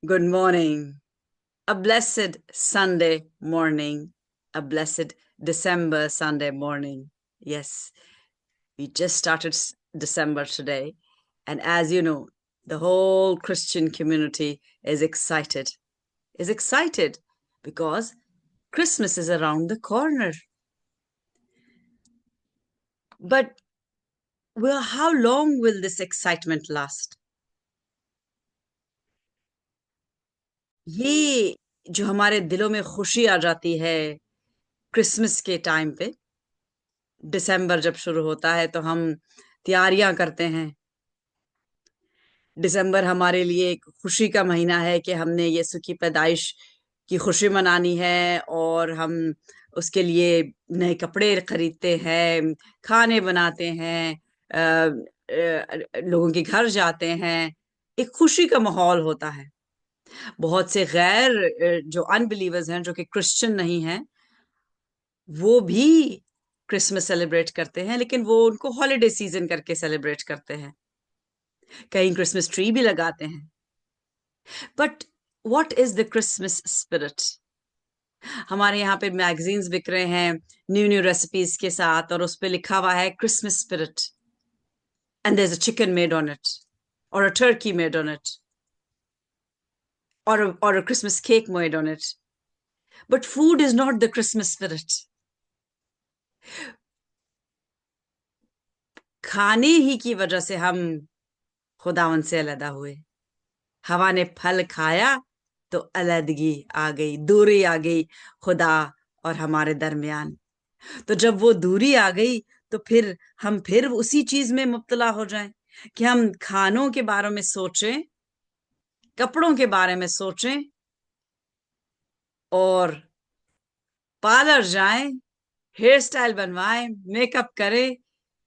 Good morning. A blessed Sunday morning. A blessed December Sunday morning. Yes, we just started December today. And as you know, the whole Christian community is excited. Is excited because Christmas is around the corner. But how long will this excitement last? ये जो हमारे दिलों में खुशी आ जाती है Christmas के time पे, दिसंबर जब शुरू होता है तो हम तैयारियां करते हैं। दिसंबर हमारे लिए एक खुशी का महीना है कि हमने यीशु की पैदाइश की खुशी मनानी है और हम उसके लिए नए कपड़े खरीदते हैं, खाने बनाते हैं, लोगों के घर जाते हैं। एक खुशी का माहौल होता है। बहुत से गैर जो अनबिलीवर्स हैं, जो कि क्रिश्चियन नहीं हैं, वो भी क्रिसमस सेलिब्रेट करते हैं, लेकिन वो उनको हॉलिडे सीजन करके सेलिब्रेट करते हैं। कहीं क्रिसमस ट्री भी लगाते हैं। But what is the Christmas spirit? हमारे यहाँ पे मैगजीन्स बिक रहे हैं न्यू न्यू रेसिपीज के साथ, और उस पे लिखा हुआ है Christmas spirit, and there is a chicken made on it, और a turkey made on it, or a Christmas cake made on it. But food is not the Christmas spirit. खाने ही की वजह से हम खुदावन से अलहदा हुए। हवा ने फल खाया तो अलहदगी आ गई, दूरी आ गई खुदा और हमारे दरमियान। तो जब वो दूरी आ गई तो फिर हम फिर उसी चीज में मुब्तला हो जाएं कि हम खानों के बारे में सोचें, कपड़ों के बारे में सोचें, और पार्लर जाएं, हेयर स्टाइल बनवाएं, मेकअप करें,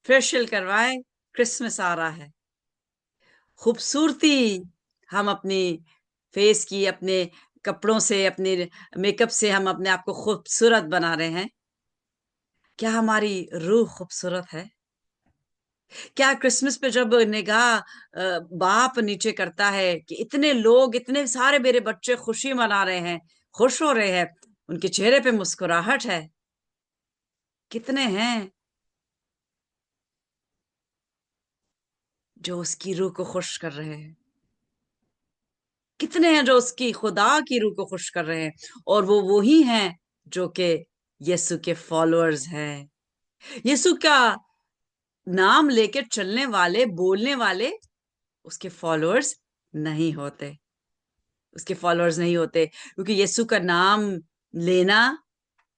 फेशियल करवाएं। क्रिसमस आ रहा है। खूबसूरती हम अपनी फेस की, अपने कपड़ों से, अपने मेकअप से हम अपने आप को खूबसूरत बना रहे हैं। क्या हमारी रूह खूबसूरत है? क्या क्रिसमस पे जब निगाह बाप नीचे करता है कि इतने लोग, इतने सारे मेरे बच्चे खुशी मना रहे हैं, खुश हो रहे हैं, उनके चेहरे पे मुस्कुराहट है, कितने हैं जो उसकी रूह को खुश कर रहे हैं? कितने हैं जो उसकी खुदा की रूह को खुश कर रहे हैं? और वो वही हैं जो कि यीशु के फॉलोअर्स हैं। यीशु का नाम लेकर चलने वाले, बोलने वाले उसके फॉलोअर्स नहीं होते। उसके फॉलोअर्स नहीं होते, क्योंकि यीशु का नाम लेना,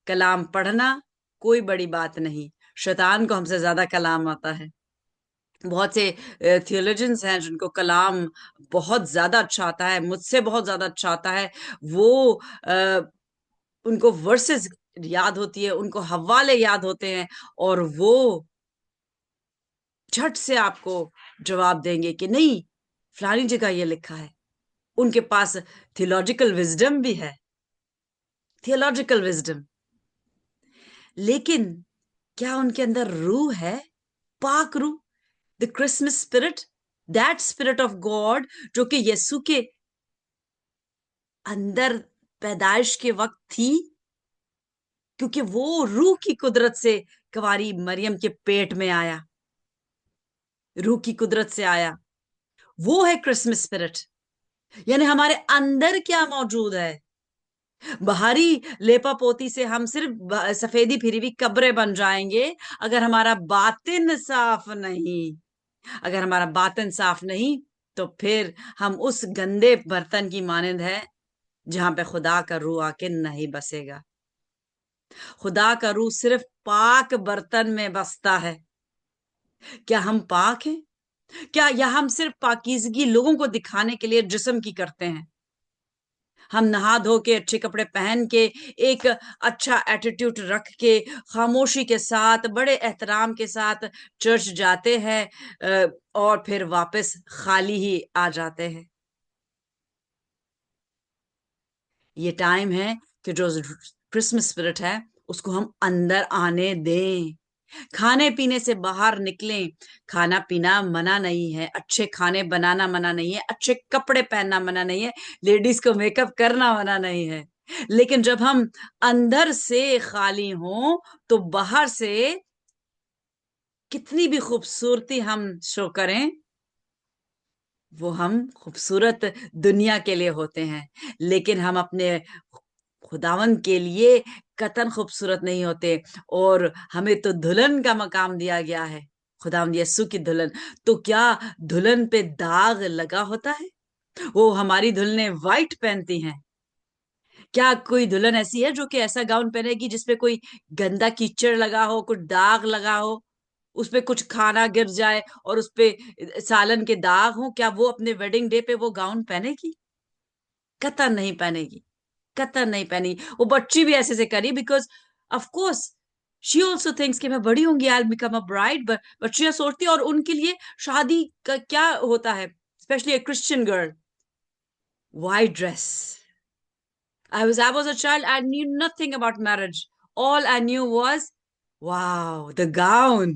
कलाम पढ़ना कोई बड़ी बात नहीं। शैतान को हमसे ज्यादा कलाम आता है। बहुत से थियोलॉजियंस हैं जिनको कलाम बहुत ज्यादा अच्छा आता है, मुझसे बहुत ज्यादा अच्छा आता है। वो उनको वर्सेस याद होती है, उनको हवाले याद होते हैं, और वो झट से आपको जवाब देंगे कि नहीं, फलानी जगह ये लिखा है। उनके पास थियोलॉजिकल विजडम भी है, थियोलॉजिकल विजडम। लेकिन क्या उनके अंदर रूह है, पाक रूह, the Christmas spirit, that spirit of God जो कि यीशु के अंदर पैदाइश के वक्त थी? क्योंकि वो रूह की कुदरत से कुंवारी मरियम के पेट में आया, रूह की कुदरत से आया। वो है क्रिसमस स्पिरिट। यानी हमारे अंदर क्या मौजूद है? बाहरी लेपा पोती से हम सिर्फ सफेदी फिरी हुई कब्रें बन जाएंगे, अगर हमारा बातिन साफ नहीं। अगर हमारा बातिन साफ नहीं, तो फिर हम उस गंदे बर्तन की मानिंद है जहां पे खुदा का रूह आके नहीं बसेगा। खुदा का रूह सिर्फ पाक बर्तन में बसता है। क्या हम पाक हैं? क्या, या हम सिर्फ पाकीज़गी लोगों को दिखाने के लिए जिस्म की करते हैं? हम नहा धो के, अच्छे कपड़े पहन के, एक अच्छा एटीट्यूड रख के, खामोशी के साथ, बड़े एहतराम के साथ चर्च जाते हैं, और फिर वापस खाली ही आ जाते हैं। ये टाइम है कि जो क्रिसमस स्पिरिट है उसको हम अंदर आने दें। खाने पीने से बाहर निकलें, खाना पीना मना नहीं है, अच्छे खाने बनाना मना नहीं है, अच्छे कपड़े पहनना मना नहीं है, लेडीज को मेकअप करना मना नहीं है। लेकिन जब हम अंदर से खाली हों तो बाहर से कितनी भी खूबसूरती हम शो करें, वो हम खूबसूरत दुनिया के लिए होते हैं, लेकिन हम अपने खुदावन के लिए कतन खूबसूरत नहीं होते। और हमें तो दुल्हन का मकाम दिया गया है, खुदावन यीशु की दुल्हन। तो क्या दुल्हन पे दाग लगा होता है? वो हमारी दुल्हनें वाइट पहनती हैं। क्या कोई दुल्हन ऐसी है जो कि ऐसा गाउन पहनेगी जिसपे कोई गंदा कीचड़ लगा हो, कुछ दाग लगा हो, उसपे कुछ खाना गिर जाए और उसपे सालन के दाग हो? क्या वो अपने वेडिंग डे पे वो गाउन पहनेगी? कतन नहीं पहनेगी, कतन नहीं पहनी। वो बच्ची भी ऐसे से करी, because of course she also thinks कि मैं बड़ी होंगी, आई बिकम अ ब्राइड। बच्चियां सोचती है, और उनके लिए शादी का क्या होता है, specially a Christian girl, white dress. I was a child, I knew nothing about marriage. All I knew was, wow, the gown,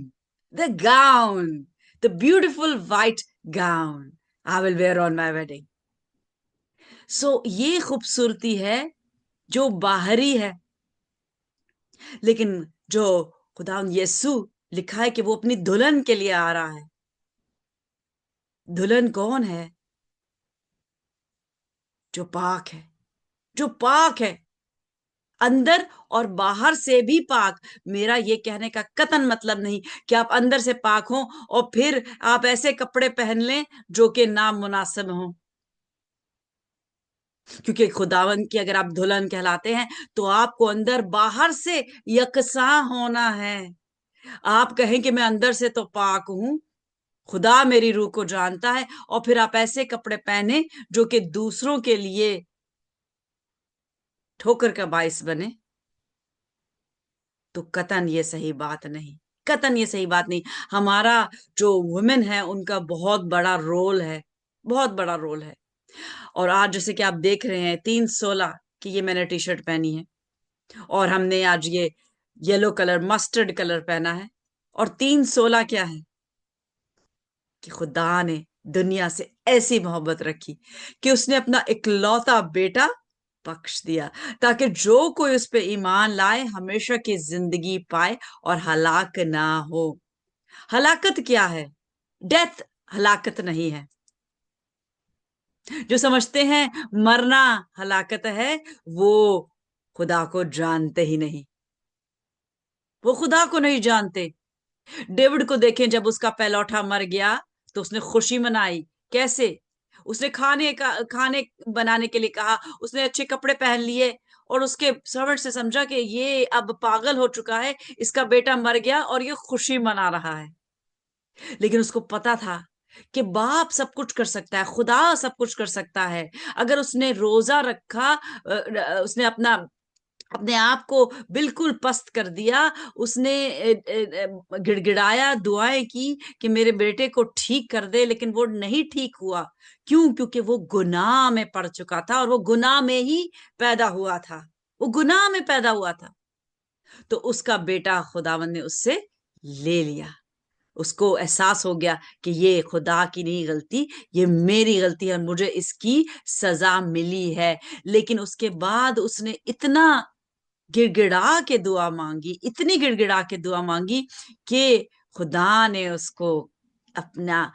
the beautiful white gown I will wear on my wedding. So ये खूबसूरती है जो बाहरी है, लेकिन जो खुदा यीशु लिखा है कि वो अपनी दुल्हन के लिए आ रहा है। दुल्हन कौन है? जो पाक है, जो पाक है, अंदर और बाहर से भी पाक। मेरा ये कहने का कतन मतलब नहीं कि आप अंदर से पाक हो और फिर आप ऐसे कपड़े पहन लें जो कि नामुनासिब हों। क्योंकि खुदावन की अगर आप दुल्हन कहलाते हैं तो आपको अंदर बाहर से यकसा होना है। आप कहें कि मैं अंदर से तो पाक हूं, खुदा मेरी रूह को जानता है, और फिर आप ऐसे कपड़े पहने जो कि दूसरों के लिए ठोकर का बायस बने, तो कतन ये सही बात नहीं, कतन ये सही बात नहीं। हमारा जो वुमेन है उनका बहुत बड़ा रोल है, बहुत बड़ा रोल है। और आज जैसे कि आप देख रहे हैं 3/16 की ये मैंने टी शर्ट पहनी है, और हमने आज ये येलो कलर, मस्टर्ड कलर पहना है। और 3/16 क्या है? कि खुदा ने दुनिया से ऐसी मोहब्बत रखी कि उसने अपना इकलौता बेटा बख्श दिया, ताकि जो कोई उस पे ईमान लाए हमेशा की जिंदगी पाए और हलाक ना हो। हलाकत क्या है? डेथ हलाकत नहीं है। जो समझते हैं मरना हलाकत है, वो खुदा को जानते ही नहीं, वो खुदा को नहीं जानते। डेविड को देखें, जब उसका पहलौठा मर गया तो उसने खुशी मनाई। कैसे? उसने खाने बनाने के लिए कहा, उसने अच्छे कपड़े पहन लिए, और उसके सर्वेंट से समझा कि ये अब पागल हो चुका है, इसका बेटा मर गया और ये खुशी मना रहा है। लेकिन उसको पता था कि बाप सब कुछ कर सकता है, खुदा सब कुछ कर सकता है। अगर उसने रोजा रखा, उसने अपना अपने आप को बिल्कुल पस्त कर दिया, उसने गिड़गिड़ाया, दुआएं की कि मेरे बेटे को ठीक कर दे, लेकिन वो नहीं ठीक हुआ। क्यों? क्योंकि वो गुनाह में पड़ चुका था, और वो गुनाह में ही पैदा हुआ था, वो गुनाह में पैदा हुआ था। तो उसका बेटा खुदावन ने उससे ले लिया। उसको एहसास हो गया कि ये खुदा की नहीं गलती, ये मेरी गलती है, मुझे इसकी सजा मिली है। लेकिन उसके बाद उसने इतना गिड़गिड़ा के दुआ मांगी, इतनी गिड़गिड़ा के दुआ मांगी कि खुदा ने उसको अपना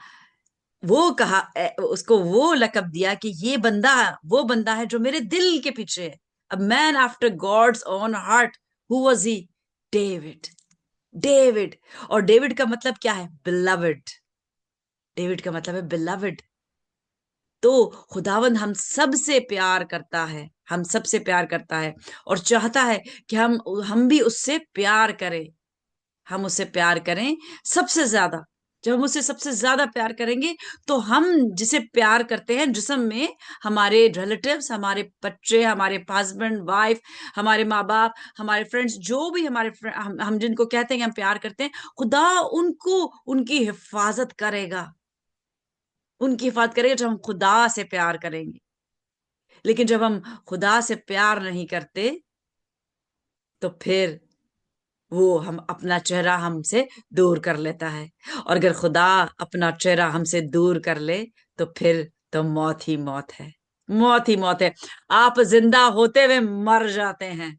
वो कहा, उसको वो लकब दिया कि ये बंदा वो बंदा है जो मेरे दिल के पीछे है। A man after God's own heart. Who was he? David. David. और डेविड का मतलब क्या है? बिलवड। डेविड का मतलब है बिलवड। तो खुदावंद हम सबसे प्यार करता है, हम सबसे प्यार करता है, और चाहता है कि हम भी उससे प्यार करें, हम उससे प्यार करें सबसे ज्यादा। जब हम उससे सबसे ज्यादा प्यार करेंगे तो हम जिसे प्यार करते हैं, जिसम में हमारे रिलेटिव्स, हमारे बच्चे, हमारे हस्बैंड वाइफ, हमारे माँ बाप, हमारे फ्रेंड्स, जो भी हम जिनको कहते हैं कि हम प्यार करते हैं, खुदा उनको उनकी हिफाजत करेगा, उनकी हिफाजत करेगा जब हम खुदा से प्यार करेंगे। लेकिन जब हम खुदा से प्यार नहीं करते तो फिर वो हम अपना चेहरा हमसे दूर कर लेता है। और अगर खुदा अपना चेहरा हमसे दूर कर ले तो फिर तो मौत ही मौत है, मौत ही मौत है। आप जिंदा होते हुए मर जाते हैं,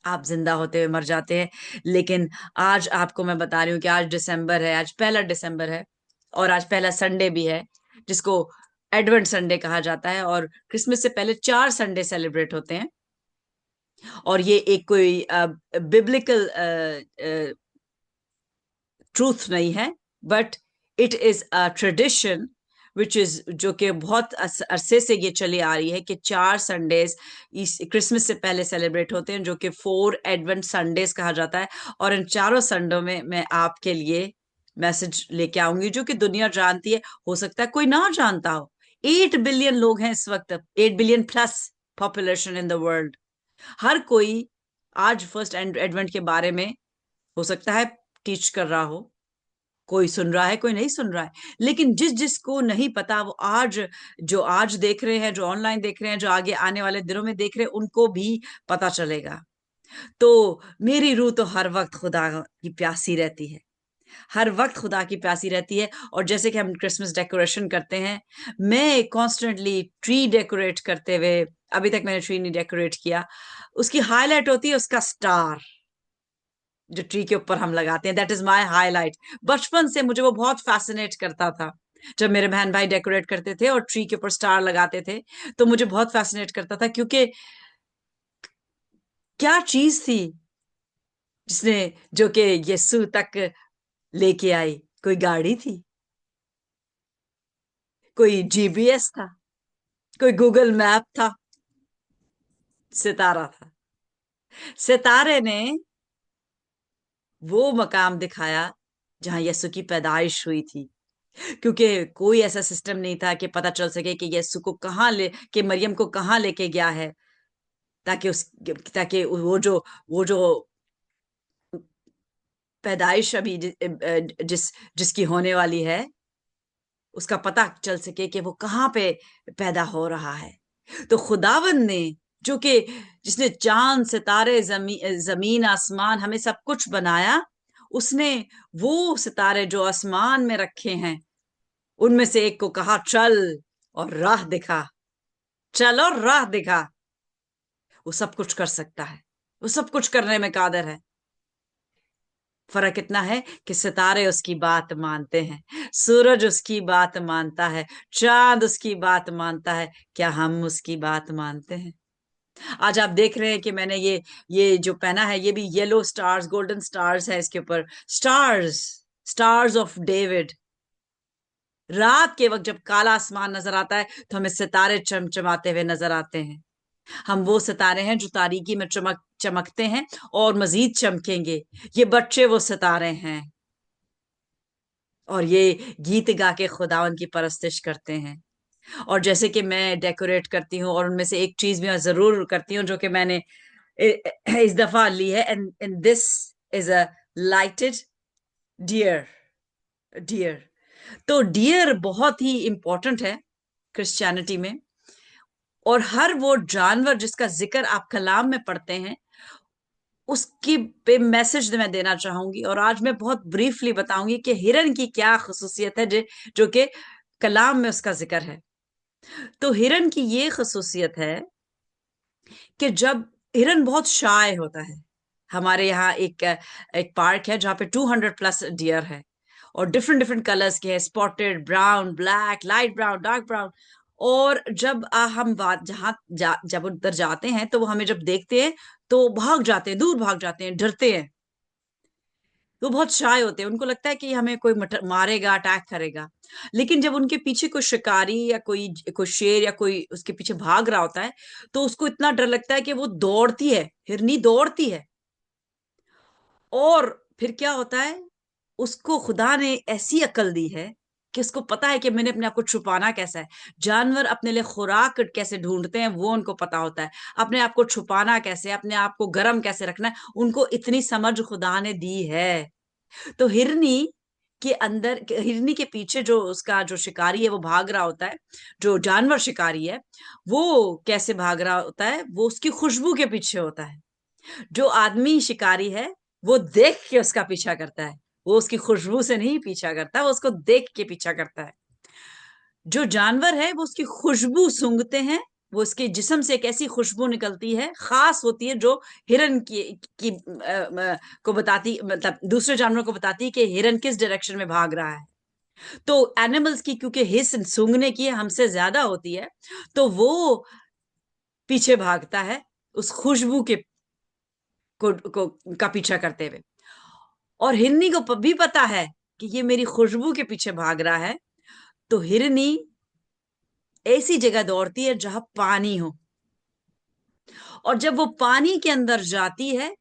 आप जिंदा होते हुए मर जाते हैं। लेकिन आज आपको मैं बता रही हूँ कि आज दिसंबर है, आज 1 दिसंबर है, और आज पहला संडे भी है, जिसको एडवेंट संडे कहा जाता है। और क्रिसमस से पहले 4 संडे सेलिब्रेट होते हैं। और ये एक कोई बिब्लिकल ट्रूथ नहीं है, but it is a tradition which is, जो कि बहुत अरसे से ये चली आ रही है कि 4 संडेज इस क्रिसमस से पहले सेलिब्रेट होते हैं, जो कि 4 एडवेंट संडेज कहा जाता है। और इन 4 संडों में मैं आपके लिए मैसेज लेके आऊंगी जो कि दुनिया जानती है, हो सकता है कोई ना जानता हो। 8 बिलियन लोग हैं इस वक्त, 8 billion plus population in the world. हर कोई आज फर्स्ट एडवेंट के बारे में हो सकता है टीच कर रहा हो, कोई सुन रहा है कोई नहीं सुन रहा है, लेकिन जिस जिसको नहीं पता वो आज, जो आज देख रहे हैं, जो ऑनलाइन देख रहे हैं, जो आगे आने वाले दिनों में देख रहे हैं, उनको भी पता चलेगा। तो मेरी रूह तो हर वक्त खुदा की प्यासी रहती है, हर वक्त खुदा की प्यासी रहती है। और जैसे कि हम क्रिसमस डेकोरेशन करते हैं, मैं कॉन्स्टेंटली ट्री डेकोरेट करते हुए, अभी तक मैंने ट्री नहीं डेकोरेट किया, उसकी हाईलाइट होती है उसका स्टार, जो ट्री के ऊपर हम लगाते हैं, दैट इज माई हाईलाइट। बचपन से मुझे वो बहुत फैसिनेट करता था। जब मेरे बहन भाई डेकोरेट करते थे और ट्री के ऊपर स्टार लगाते थे, तो मुझे बहुत फैसिनेट करता था, क्योंकि क्या चीज थी जिसने, जो कि यीशु तक लेके आई? कोई गाड़ी थी, कोई जीपीएस था, कोई गूगल मैप था? सितारा था। सितारे ने वो मकाम दिखाया जहां यीशु की पैदाइश हुई थी, क्योंकि कोई ऐसा सिस्टम नहीं था कि पता चल सके कि यीशु को कहाँ ले, कि मरियम को कहाँ लेके गया है, ताकि उस, ताकि वो जो पैदाइश अभी जिसकी होने वाली है, उसका पता चल सके कि वो कहाँ पे पैदा हो रहा है। तो खुदावंद ने, जो कि जिसने चांद सितारे जमीन आसमान हमें सब कुछ बनाया, उसने वो सितारे जो आसमान में रखे हैं, उनमें से एक को कहा चल, और राह दिखा, चल और राह दिखा। वो सब कुछ कर सकता है, वो सब कुछ करने में कादर है। फर्क इतना है कि सितारे उसकी बात मानते हैं, सूरज उसकी बात मानता है, चांद उसकी बात मानता है। क्या हम उसकी बात मानते हैं? आज आप देख रहे हैं कि मैंने ये जो पहना है, ये भी येलो स्टार्स, गोल्डन स्टार्स है इसके ऊपर, स्टार्स, स्टार्स ऑफ डेविड। रात के वक्त जब काला आसमान नजर आता है तो हमें सितारे चमचमाते हुए नजर आते हैं। हम वो सितारे हैं जो तारीकी में चमकते हैं और मजीद चमकेंगे। ये बच्चे वो सितारे हैं, और ये गीत गा के खुदावन की परस्तिश करते हैं। और जैसे कि मैं डेकोरेट करती हूँ, और उनमें से एक चीज मैं जरूर करती हूँ जो कि मैंने इस दफा ली है, and this is a lighted dear, dear. तो डियर बहुत ही इंपॉर्टेंट है क्रिश्चियनिटी में। और हर वो जानवर जिसका जिक्र आप कलाम में पढ़ते हैं, उसकी पे मैसेज मैं देना चाहूंगी। और आज मैं बहुत ब्रीफली बताऊंगी कि हिरन की क्या खसूसियत है, जो कि कलाम में उसका जिक्र है। तो हिरन की ये खसूसियत है कि जब हिरन बहुत शाय होता है, हमारे यहाँ एक पार्क है जहाँ पे 200 प्लस डियर है, और डिफरेंट डिफरेंट कलर्स के हैं, spotted, brown, black, light brown, dark brown. और जब हम जब उधर जाते हैं तो वो हमें जब देखते हैं तो भाग जाते हैं, दूर भाग जाते हैं, डरते हैं। वो बहुत शाय होते हैं, उनको लगता है कि हमें कोई मारेगा, अटैक करेगा। लेकिन जब उनके पीछे कोई शिकारी या कोई कोई शेर या कोई उसके पीछे भाग रहा होता है, तो उसको इतना डर लगता है कि वो दौड़ती है, हिरनी दौड़ती है। और फिर क्या होता है, उसको खुदा ने ऐसी अकल दी है कि उसको पता है कि मैंने अपने आप को छुपाना कैसा है। जानवर अपने लिए खुराक कैसे ढूंढते हैं वो उनको पता होता है, अपने आप को छुपाना कैसे, अपने आप को गर्म कैसे रखना है, उनको इतनी समझ खुदा ने दी है। तो हिरनी के पीछे जो उसका जो शिकारी है वो भाग रहा होता है, जो जानवर शिकारी है वो कैसे भाग रहा होता है, वो उसकी खुशबू के पीछे होता है। जो आदमी शिकारी है वो देख के उसका पीछा करता है, वो उसकी खुशबू से नहीं पीछा करता, वो उसको देख के पीछा करता है। जो जानवर है वो उसकी खुशबू सूंघते हैं, वो उसके जिस्म से एक ऐसी खुशबू निकलती है, खास होती है, जो हिरन को बताती, मतलब दूसरे जानवर को बताती है कि हिरन किस डायरेक्शन में भाग रहा है। तो एनिमल्स की क्योंकि हिस सूंघने की हमसे ज्यादा होती है, तो वो पीछे भागता है उस खुशबू के को का पीछा करते हुए। और हिरनी को भी पता है कि ये मेरी खुशबू के पीछे भाग रहा है, तो हिरनी ऐसी जगह दौड़ती है जहां पानी हो, और जब वो पानी के अंदर जाती है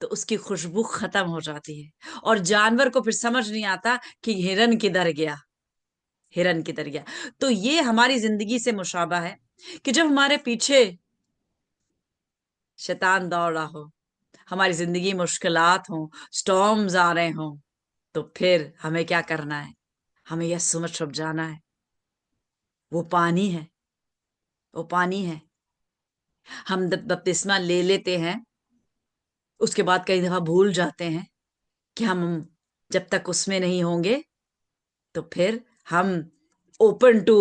तो उसकी खुशबू खत्म हो जाती है, और जानवर को फिर समझ नहीं आता कि हिरन किधर गया, हिरन किधर गया। तो ये हमारी जिंदगी से मुशाबा है कि जब हमारे पीछे शैतान दौड़ रहा हो, हमारी जिंदगी मुश्किलात हो, स्टॉर्म्स आ रहे हो, तो फिर हमें क्या करना है? हमें यीशु में छुप जाना है। वो पानी है, वो पानी है। हम बपतिस्मा ले लेते हैं, उसके बाद कई दफा भूल जाते हैं कि हम जब तक उसमें नहीं होंगे तो फिर हम ओपन टू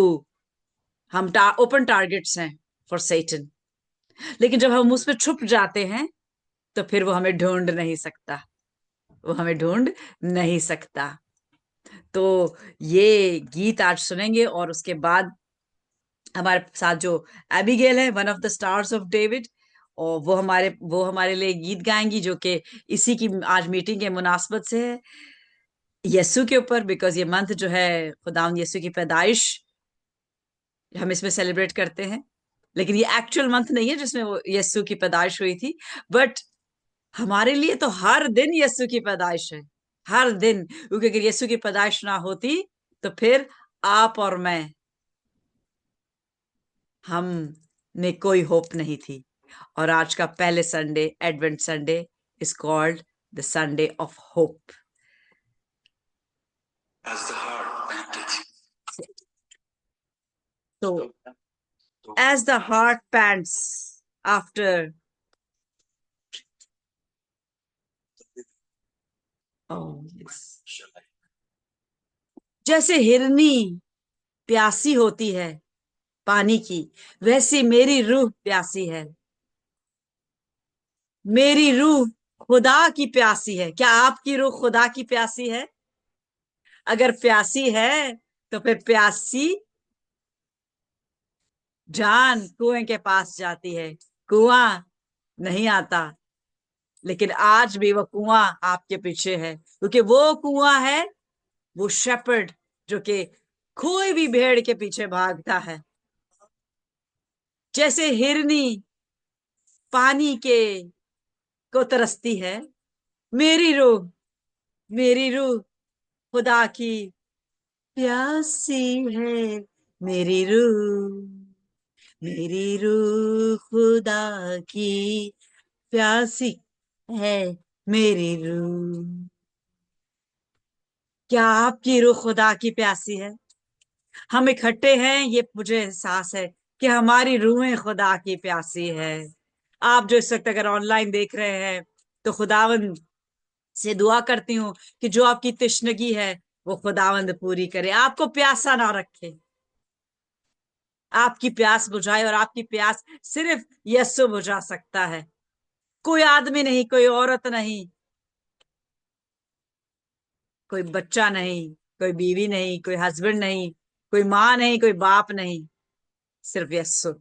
ओपन टारगेट्स हैं फॉर सैटन। लेकिन जब हम उसमें छुप जाते हैं तो फिर वो हमें ढूंढ नहीं सकता, वो हमें ढूंढ नहीं सकता। तो ये गीत आज सुनेंगे, और उसके बाद हमारे साथ जो एबिगेल है, one of the stars of David, और वो हमारे लिए गीत गाएंगी, जो कि इसी की आज मीटिंग के मुनासबत से है, यस्सु के ऊपर। बिकॉज ये मंथ जो है खुदावंद यस्सु की पैदाइश हम इसमें सेलिब्रेट करते हैं, लेकिन ये एक्चुअल मंथ नहीं है जिसमें वो यस्सु की पैदाइश हुई थी। बट हमारे लिए तो हर दिन यस्सु की पैदाइश है, हर दिन। क्योंकि अगर यस्सु की पैदाइश ना होती तो फिर आप और मैं, हम में कोई होप नहीं थी। और आज का पहले Sunday, advent Sunday, is called the Sunday of hope. तो as the heart pants after, oh yes, जैसे हिरनी प्यासी होती है पानी की, वैसी मेरी रूह प्यासी है। मेरी रूह खुदा की प्यासी है। क्या आपकी रूह खुदा की प्यासी है? अगर प्यासी है तो फिर प्यासी जान कुएं के पास जाती है, कुआं नहीं आता, लेकिन आज भी वो कुआं आपके पीछे है, क्योंकि वो कुआं है, वो शेपर्ड जो कि कोई भी भेड़ के पीछे भागता है। जैसे हिरनी पानी के को तरसती है, मेरी रूह, मेरी रूह खुदा की प्यासी है। मेरी रूह, मेरी रूह खुदा की प्यासी है। मेरी रूह, क्या आपकी रूह खुदा की प्यासी है? हम इकट्ठे हैं, ये मुझे एहसास है कि हमारी रूहें खुदा की प्यासी है। आप जो इस वक्त अगर ऑनलाइन देख रहे हैं, तो खुदावंद से दुआ करती हूँ कि जो आपकी तिश्नगी है वो खुदावंद पूरी करे, आपको प्यासा ना रखे, आपकी प्यास बुझाए। और आपकी प्यास सिर्फ यस्सु बुझा सकता है, कोई आदमी नहीं, कोई औरत नहीं, कोई बच्चा नहीं, कोई बीवी नहीं, कोई हस्बैंड नहीं, कोई माँ नहीं, कोई बाप नहीं, सिर्फ यस्सु।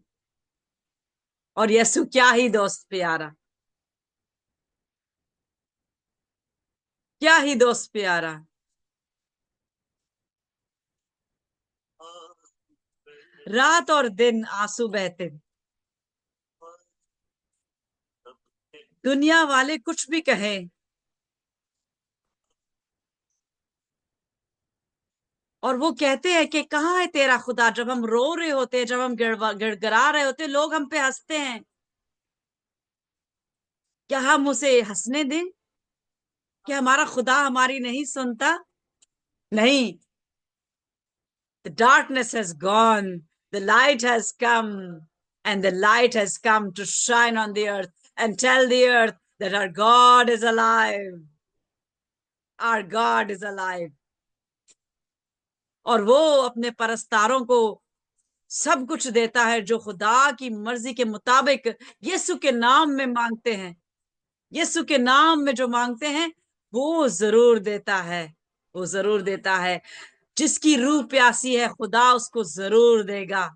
और यस्सु क्या ही दोस्त प्यारा, क्या ही दोस्त प्यारा। रात और दिन आंसू बहते, दुनिया वाले कुछ भी कहें, और वो कहते हैं कि कहाँ है तेरा खुदा? जब हम रो रहे होते हैं, जब हम गिड़गिड़ा रहे होते हैं, लोग हम पे हंसते हैं। क्या हम उसे हंसने दें? क्या हमारा खुदा हमारी नहीं सुनता? नहीं। The darkness has gone, the light has come, and the light has come to shine on the earth. and tell the earth that our God is alive. Our God is alive. और वो अपने परस्तारों को सब कुछ देता है जो खुदा की मर्जी के मुताबिक यीशु के नाम में मांगते हैं। यीशु के नाम में जो मांगते हैं वो जरूर देता है, वो जरूर देता है। जिसकी रूह प्यासी है खुदा उसको जरूर देगा,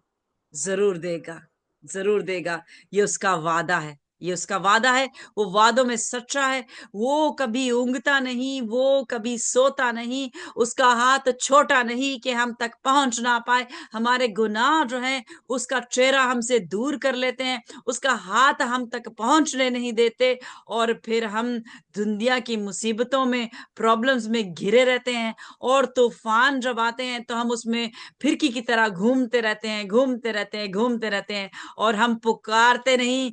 जरूर देगा, जरूर देगा। ये उसका वादा है, ये उसका वादा है। वो वादों में सच्चा है। वो कभी ऊंघता नहीं, वो कभी सोता नहीं। उसका हाथ छोटा नहीं कि हम तक पहुंच ना पाए। हमारे गुनाह जो हैं उसका चेहरा हमसे दूर कर लेते हैं, उसका हाथ हम तक पहुंचने नहीं देते। और फिर हम दुनिया की मुसीबतों में, प्रॉब्लम्स में घिरे रहते हैं। और तूफान जब आते हैं तो हम उसमें फिरकी की तरह घूमते रहते हैं, घूमते रहते हैं, घूमते रहते हैं। और हम पुकारते नहीं,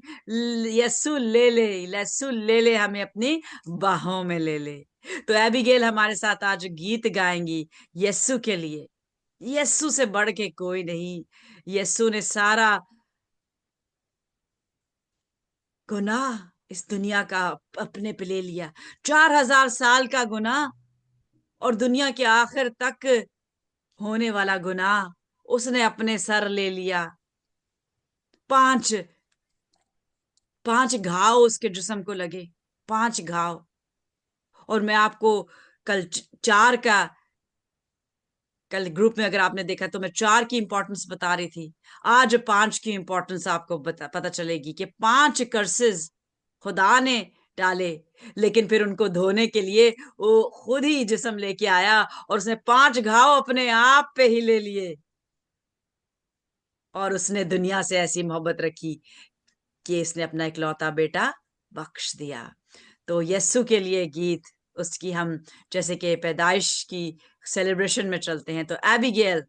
यस्सु ले ले, यस्सु ले ले, हमें अपनी बाहों में ले ले। तो एबिगेल हमारे साथ आज गीत गाएंगी यस्सु के लिए। यस्सु से बढ़ के कोई नहीं। यस्सु ने सारा गुनाह इस दुनिया का अपने पे ले लिया। 4000 साल का गुनाह और दुनिया के आखिर तक होने वाला गुनाह उसने अपने सर ले लिया। पांच पांच घाव उसके जिस्म को लगे, 5 घाव। और मैं आपको कल चार का, कल ग्रुप में अगर आपने देखा तो मैं 4 की इंपॉर्टेंस बता रही थी। आज 5 की इंपॉर्टेंस आपको पता चलेगी कि 5 कर्सेस खुदा ने डाले, लेकिन फिर उनको धोने के लिए वो खुद ही जिस्म लेके आया और उसने 5 घाव अपने आप पे ही ले लिए। और उसने दुनिया से ऐसी मोहब्बत रखी कि इसने अपना इकलौता बेटा बख्श दिया। तो यस्सु के लिए गीत, उसकी हम जैसे कि पैदाइश की सेलिब्रेशन में चलते हैं, तो एबिगेल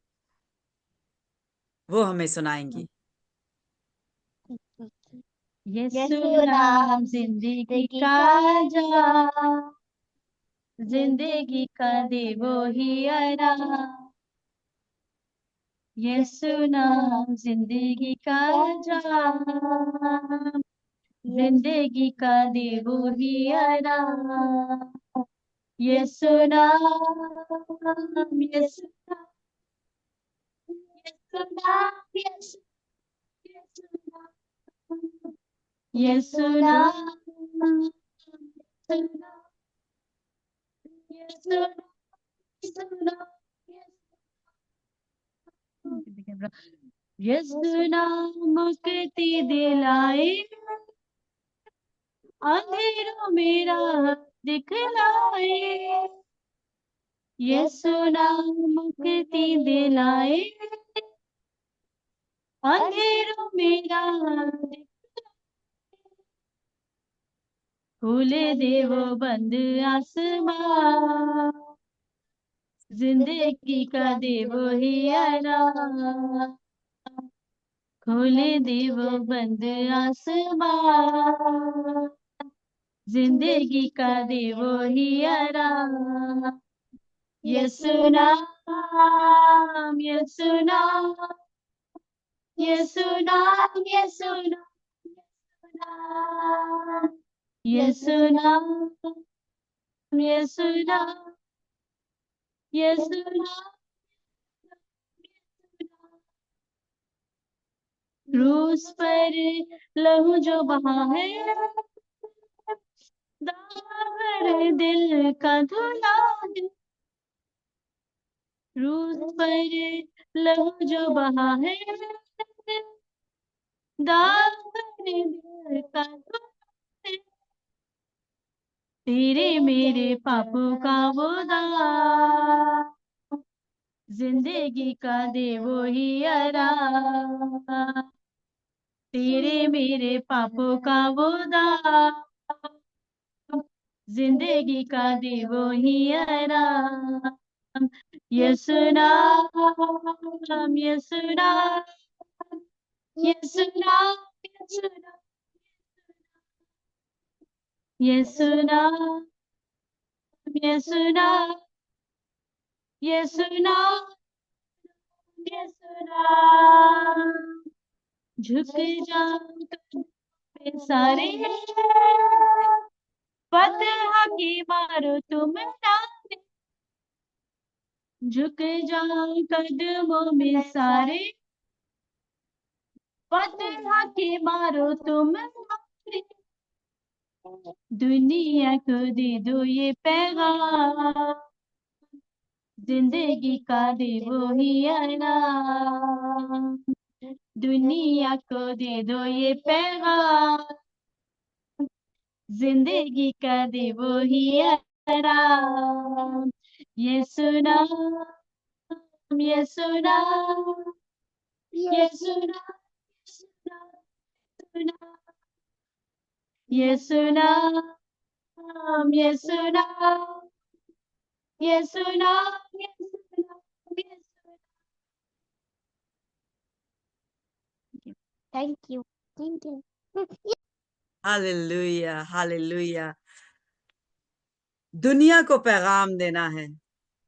वो हमें सुनाएंगी। यीशु नाम जिंदगी का जा, जिंदगी का दे वो ही आराम। यीशु नाम जिंदगी का जाम, जिंदगी का दे वो ही आराम। यीशु नाम, यीशु नाम, यीशु नाम, यीशु नाम, यीशु नाम, यीशु नाम, यीशु नाम मुक्ति दिलाए, अंधेरों में राह दिखलाए। यीशु नाम मुक्ति दिलाए, अंधेरों में राह खोले दे वो बंद आसमां, जिंदगी का दे वो ही आराम। खोले दे वो बंद आसमां, जिंदगी का दे वो ही आराम। यीशु नाम, यीशु नाम, यीशु नाम, यीशु नाम, यीशु नाम, यीशु नाम, यीशु नाम। क्रूस पर लहू जो बहा है, दाग दिल का धुला है। क्रूस पर लहू जो बहा है, दाग दिल का धुला है। तेरे मेरे पापों का वो दाग, जिंदगी का दे वो ही आराम। तेरे मेरे पापों का वो दाग, जिंदगी का दे वो ही आराम। यीशु नाम, यीशु नाम, यीशु नाम, यीशु नाम, यीशु नाम, यीशु नाम, यीशु नाम। झुक जा में सारे, फतह की मारो तुम नारे, झुक जाओ कदमों में सारे, फतह की मारो तुम नारे, दुनिया को दे दो ये पैगाम, जिंदगी का दे वो ही आराम, दुनिया को दे दो ये पैगाम, जिंदगी का दे वो ही आराम, ये सुना, ये सुना, ये सुना, सुना, सुना, ये सुना, ये सुना, ये सुना, ये सुना, ये सुना। Thank you, thank you. Hallelujah, hallelujah. दुनिया को पैगाम देना है,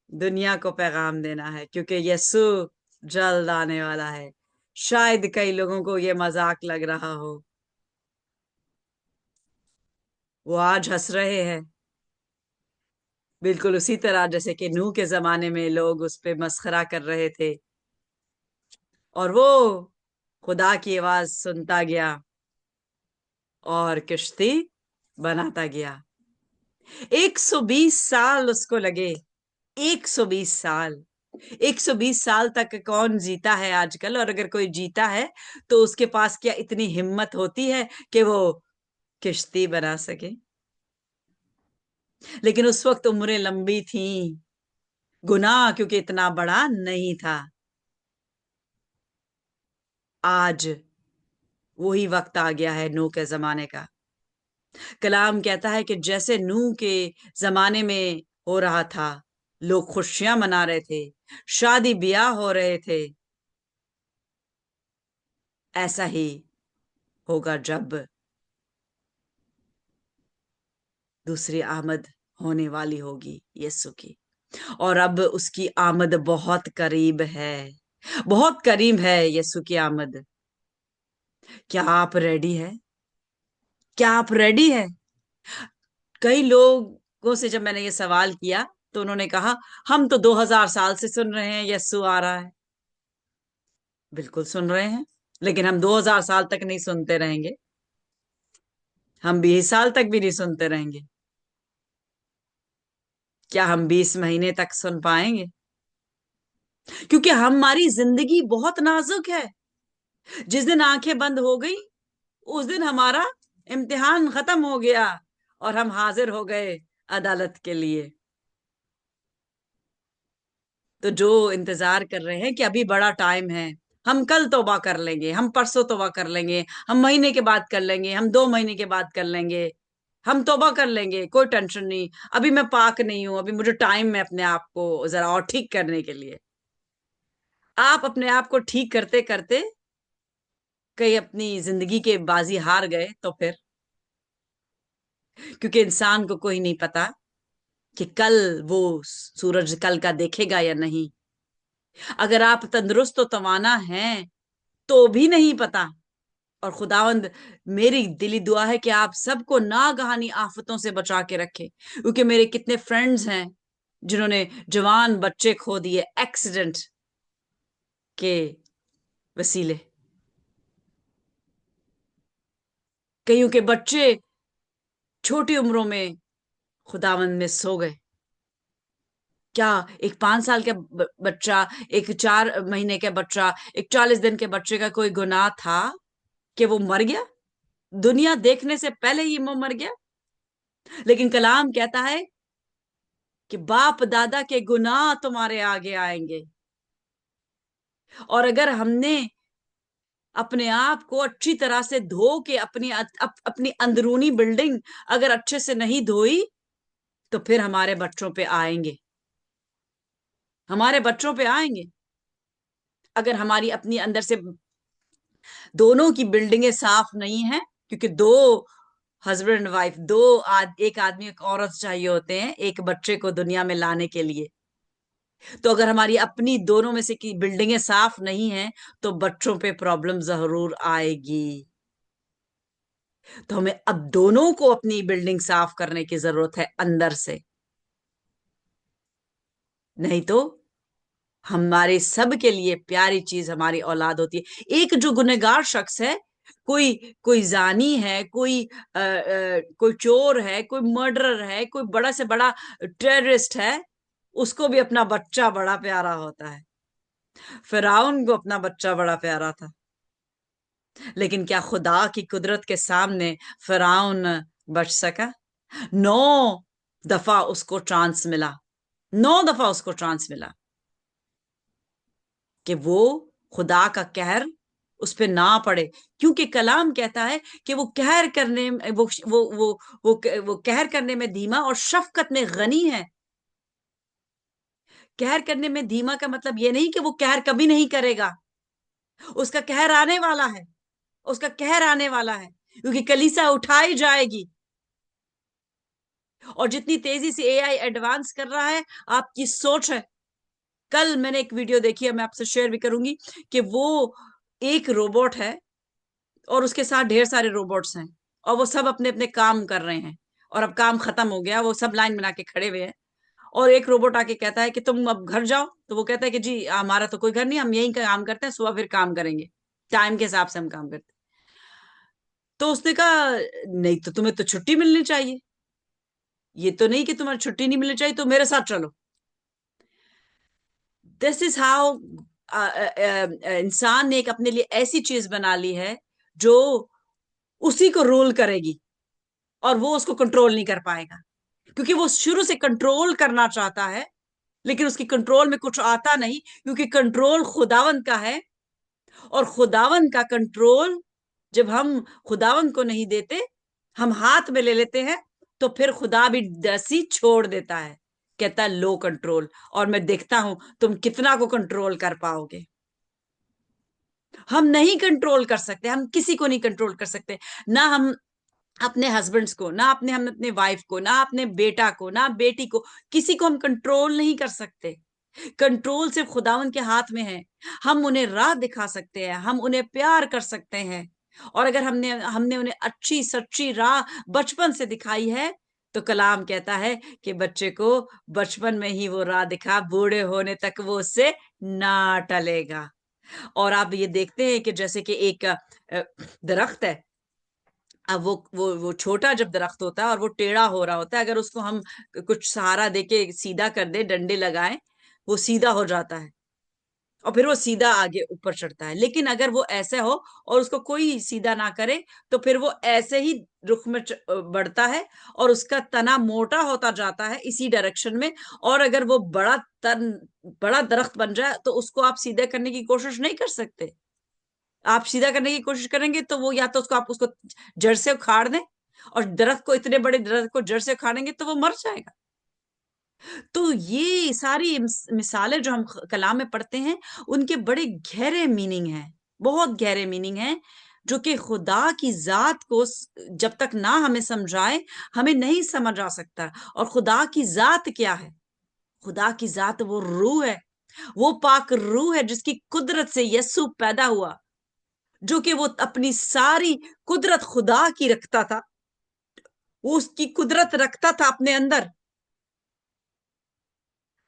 दुनिया को पैगाम देना है, क्योंकि यीशु जल्द आने वाला है। शायद कई लोगों को ये मजाक लग रहा हो, वो आज हंस रहे हैं, बिल्कुल उसी तरह जैसे कि नूह के जमाने में लोग उस पे मस्खरा कर रहे थे, और वो खुदा की आवाज सुनता गया और किश्ती बनाता गया। 120 साल उसको लगे, 120 साल। 120 साल तक कौन जीता है आजकल? और अगर कोई जीता है तो उसके पास क्या इतनी हिम्मत होती है कि वो किश्ती बना सके? लेकिन उस वक्त उम्रें लंबी थी, गुनाह क्योंकि इतना बड़ा नहीं था। आज वही वक्त आ गया है नूह के जमाने का। कलाम कहता है कि जैसे नूह के जमाने में हो रहा था, लोग खुशियां मना रहे थे, शादी ब्याह हो रहे थे, ऐसा ही होगा जब दूसरी आमद होने वाली होगी यीशु की। और अब उसकी आमद बहुत करीब है, बहुत करीब है यीशु की आमद। क्या आप रेडी है? क्या आप रेडी है? कई लोगों से जब मैंने ये सवाल किया तो उन्होंने कहा, हम तो 2000 साल से सुन रहे हैं यीशु आ रहा है। बिल्कुल सुन रहे हैं, लेकिन हम 2000 साल तक नहीं सुनते रहेंगे, हम 20 साल तक भी नहीं सुनते रहेंगे। क्या हम 20 महीने तक सुन पाएंगे? क्योंकि हमारी जिंदगी बहुत नाजुक है। जिस दिन आंखें बंद हो गई उस दिन हमारा इम्तिहान खत्म हो गया और हम हाजिर हो गए अदालत के लिए। तो जो इंतजार कर रहे हैं कि अभी बड़ा टाइम है, हम कल तौबा कर लेंगे, हम परसों तौबा कर लेंगे, हम महीने के बाद कर लेंगे, हम 2 महीने के बाद कर लेंगे, हम तौबा कर लेंगे, कोई टेंशन नहीं, अभी मैं पाक नहीं हूं, अभी मुझे टाइम है अपने आप को जरा और ठीक करने के लिए। आप अपने आप को ठीक करते करते कहीं अपनी जिंदगी के बाजी हार गए तो फिर? क्योंकि इंसान को कोई नहीं पता कि कल वो सूरज कल का देखेगा या नहीं। अगर आप तंदुरुस्त और तवाना हैं तो भी नहीं पता। और खुदावंद, मेरी दिली दुआ है कि आप सबको नागहानी आफतों से बचा के रखे, क्योंकि मेरे कितने फ्रेंड्स हैं जिन्होंने जवान बच्चे खो दिए एक्सीडेंट के वसीले। कईयों के बच्चे छोटी उम्रों में खुदावंद में सो गए। क्या एक 5 साल का बच्चा, एक 4 महीने का बच्चा, एक 40 दिन के बच्चे का कोई गुनाह था कि वो मर गया? दुनिया देखने से पहले ही वो मर गया। लेकिन कलाम कहता है कि बाप दादा के गुनाह तुम्हारे आगे आएंगे। और अगर हमने अपने आप को अच्छी तरह से धो के अपनी अंदरूनी बिल्डिंग अगर अच्छे से नहीं धोई तो फिर हमारे बच्चों पे आएंगे, हमारे बच्चों पे आएंगे। अगर हमारी अपनी अंदर से दोनों की बिल्डिंगें साफ नहीं है, क्योंकि दो हस्बैंड वाइफ, एक आदमी एक औरत चाहिए होते हैं एक बच्चे को दुनिया में लाने के लिए। तो अगर हमारी अपनी दोनों में से की बिल्डिंगें साफ नहीं है तो बच्चों पे प्रॉब्लम जरूर आएगी। तो हमें अब दोनों को अपनी बिल्डिंग साफ करने की जरूरत है अंदर से, नहीं तो हमारे सब के लिए प्यारी चीज हमारी औलाद होती है। एक जो गुनहगार शख्स है, कोई कोई जानी है, कोई चोर है, कोई मर्डरर है, कोई बड़ा से बड़ा टेररिस्ट है, उसको भी अपना बच्चा बड़ा प्यारा होता है। फिरौन को अपना बच्चा बड़ा प्यारा था, लेकिन क्या खुदा की कुदरत के सामने फिरौन बच सका? 9 दफा उसको चांस मिला, 9 दफा उसको चांस मिला कि वो खुदा का कहर उस पे ना पड़े, क्योंकि कलाम कहता है कि वो कहर करने वो कहर करने में धीमा और शफकत में गनी है। कहर करने में धीमा का मतलब ये नहीं कि वो कहर कभी नहीं करेगा, उसका कहर आने वाला है, उसका कहर आने वाला है, क्योंकि कलीसिया उठाई जाएगी। और जितनी तेजी से एआई एडवांस कर रहा है, आपकी सोच है। कल मैंने एक वीडियो देखी है, मैं आपसे शेयर भी करूंगी, कि वो एक रोबोट है और उसके साथ ढेर सारे रोबोट्स हैं, और वो सब अपने अपने काम कर रहे हैं, और अब काम खत्म हो गया, वो सब लाइन बना के खड़े हुए हैं। और एक रोबोट आके कहता है कि तुम अब घर जाओ, तो वो कहता है कि जी हमारा तो कोई घर नहीं, हम यही काम करते हैं, सुबह फिर काम करेंगे, टाइम के हिसाब से हम काम करते हैं। तो उसने कहा नहीं तो तुम्हें तो छुट्टी मिलनी चाहिए, ये तो नहीं कि तुम्हारी छुट्टी नहीं मिलनी चाहिए, तो मेरे साथ चलो। दिस इज हाउ इंसान ने एक अपने लिए ऐसी चीज बना ली है जो उसी को रूल करेगी, और वो उसको कंट्रोल नहीं कर पाएगा, क्योंकि वो शुरू से कंट्रोल करना चाहता है, लेकिन उसकी कंट्रोल में कुछ आता नहीं, क्योंकि कंट्रोल खुदावंद का है। और खुदावंद का कंट्रोल जब हम खुदावंद को नहीं देते, हम हाथ में ले लेते हैं, तो फिर खुदा भी दसी छोड़ देता है, कहता है लो कंट्रोल, और मैं देखता हूं तुम कितना को कंट्रोल कर पाओगे। हम नहीं कंट्रोल कर सकते, हम किसी को नहीं कंट्रोल कर सकते, ना हम अपने हस्बैंड्स को, ना हम अपने वाइफ को, ना अपने बेटा को, ना बेटी को, किसी को हम कंट्रोल नहीं कर सकते। कंट्रोल सिर्फ खुदावन के हाथ में है। हम उन्हें राह दिखा सकते हैं, हम उन्हें प्यार कर सकते हैं, और अगर हमने हमने उन्हें अच्छी सच्ची राह बचपन से दिखाई है, तो कलाम कहता है कि बच्चे को बचपन में ही वो राह दिखा, बूढ़े होने तक वो उससे ना टलेगा। और आप ये देखते हैं कि जैसे कि एक दरख्त है, अब वो छोटा जब दरख्त होता है और वो टेढ़ा हो रहा होता है, अगर उसको हम कुछ सहारा देके सीधा कर दे, डंडे लगाएं, वो सीधा हो जाता है, और फिर वो सीधा आगे ऊपर चढ़ता है। लेकिन अगर वो ऐसे हो और उसको कोई सीधा ना करे, तो फिर वो ऐसे ही रुख में बढ़ता है, और उसका तना मोटा होता जाता है इसी डायरेक्शन में। और अगर वो बड़ा दरख्त बन जाए, तो उसको आप सीधा करने की कोशिश नहीं कर सकते। आप सीधा करने की कोशिश करेंगे तो वो या तो उसको जड़ से उखाड़ दें, और दरख्त को, इतने बड़े दरख्त को जड़ से उखाड़ेंगे तो वो मर जाएगा। तो ये सारी मिसालें जो हम कलाम में पढ़ते हैं, उनके बड़े गहरे मीनिंग हैं, बहुत गहरे मीनिंग हैं, जो कि खुदा की जात को जब तक ना हमें समझाए, हमें नहीं समझ आ सकता। और खुदा की जात क्या है? खुदा की जात वो रूह है, वो पाक रूह है जिसकी कुदरत से यस्सु पैदा हुआ, जो कि वो अपनी सारी कुदरत खुदा की रखता था, वो उसकी कुदरत रखता था अपने अंदर।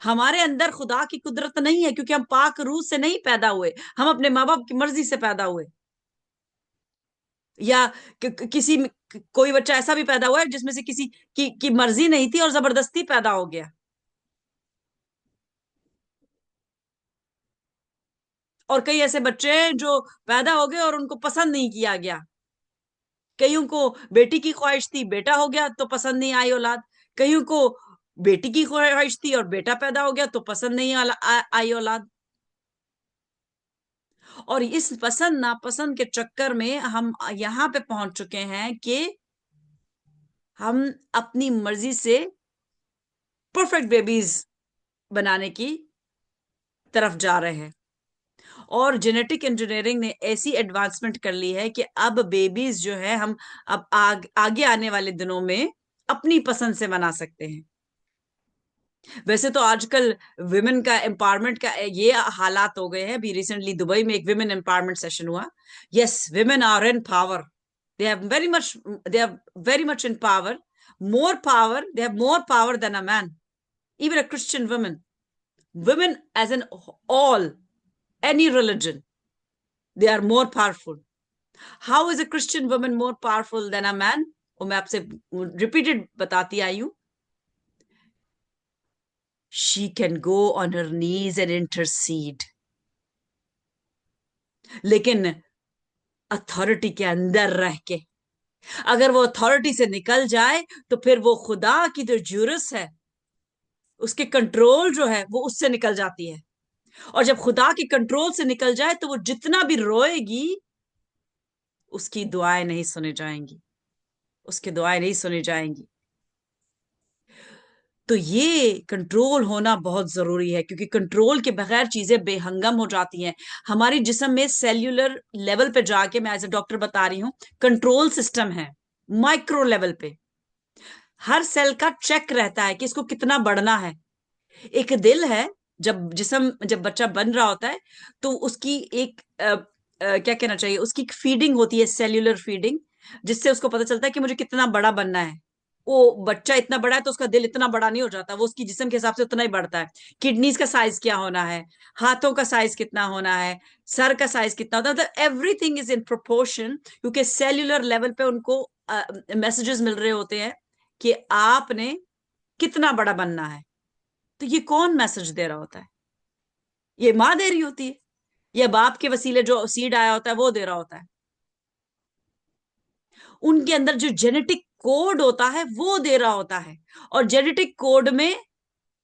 हमारे अंदर खुदा की कुदरत नहीं है, क्योंकि हम पाक रूह से नहीं पैदा हुए, हम अपने माँ बाप की मर्जी से पैदा हुए। या कोई बच्चा ऐसा भी पैदा हुआ है जिसमें से किसी की मर्जी नहीं थी और जबरदस्ती पैदा हो गया। और कई ऐसे बच्चे हैं जो पैदा हो गए और उनको पसंद नहीं किया गया। कईयों को बेटी की ख्वाहिश थी, बेटा हो गया तो पसंद नहीं आई औलाद। कईयों को बेटी की ख्वाहिश थी और बेटा पैदा हो गया तो पसंद नहीं आई औलाद। और इस पसंद नापसंद के चक्कर में हम यहां पे पहुंच चुके हैं कि हम अपनी मर्जी से परफेक्ट बेबीज बनाने की तरफ जा रहे हैं। और जेनेटिक इंजीनियरिंग ने ऐसी एडवांसमेंट कर ली है कि अब बेबीज जो है, हम अब आगे आने वाले दिनों में अपनी पसंद से बना सकते हैं। वैसे तो आजकल विमेन का एम्पावरमेंट का ये हालात हो गए हैं। अभी रिसेंटली दुबई में एक विमेन एम्पावरमेंट सेशन हुआ। Yes, women are in power. They have very much, they are very much in power, more power. They have more power than a man, even a Christian woman. Women as in all, any religion, they are more powerful. How is a Christian woman more powerful than a man? वो मैं आपसे repeated बताती आई हूं. She can go on her knees and intercede. लेकिन authority के अंदर रह के, अगर वो अथॉरिटी से निकल जाए तो फिर वो खुदा की जो जुर्स है, उसके कंट्रोल जो है वो उससे निकल जाती है. और जब खुदा की कंट्रोल से निकल जाए तो वो जितना भी रोएगी, उसकी दुआएं नहीं सुनी जाएंगी, उसकी दुआएं नहीं सुनी जाएंगी. तो ये कंट्रोल होना बहुत जरूरी है, क्योंकि कंट्रोल के बगैर चीजें बेहंगम हो जाती हैं. हमारी जिस्म में सेल्यूलर लेवल पे जाके, मैं एज ए डॉक्टर बता रही हूं, कंट्रोल सिस्टम है. माइक्रो लेवल पे हर सेल का चेक रहता है कि इसको कितना बढ़ना है. एक दिल है, जब बच्चा बन रहा होता है तो उसकी एक क्या कहना चाहिए, उसकी फीडिंग होती है, सेल्यूलर फीडिंग, जिससे उसको पता चलता है कि मुझे कितना बड़ा बनना है. वो बच्चा इतना बड़ा है तो उसका दिल इतना बड़ा नहीं हो जाता, वो उसकी जिस्म के हिसाब से उतना ही बढ़ता है. किडनीज का साइज क्या होना है, हाथों का साइज कितना होना है, सर का साइज कितना होता है, मतलब एवरीथिंग इज इन प्रोपोर्शन, क्योंकि सेल्यूलर लेवल पे उनको मैसेजेस मिल रहे होते हैं कि आपने कितना बड़ा बनना है. तो ये कौन मैसेज दे रहा होता है? ये माँ दे रही होती है, या बाप के वसीले जो सीड आया होता है वो दे रहा होता है. उनके अंदर जो जेनेटिक कोड होता है वो दे रहा होता है. और जेनेटिक कोड में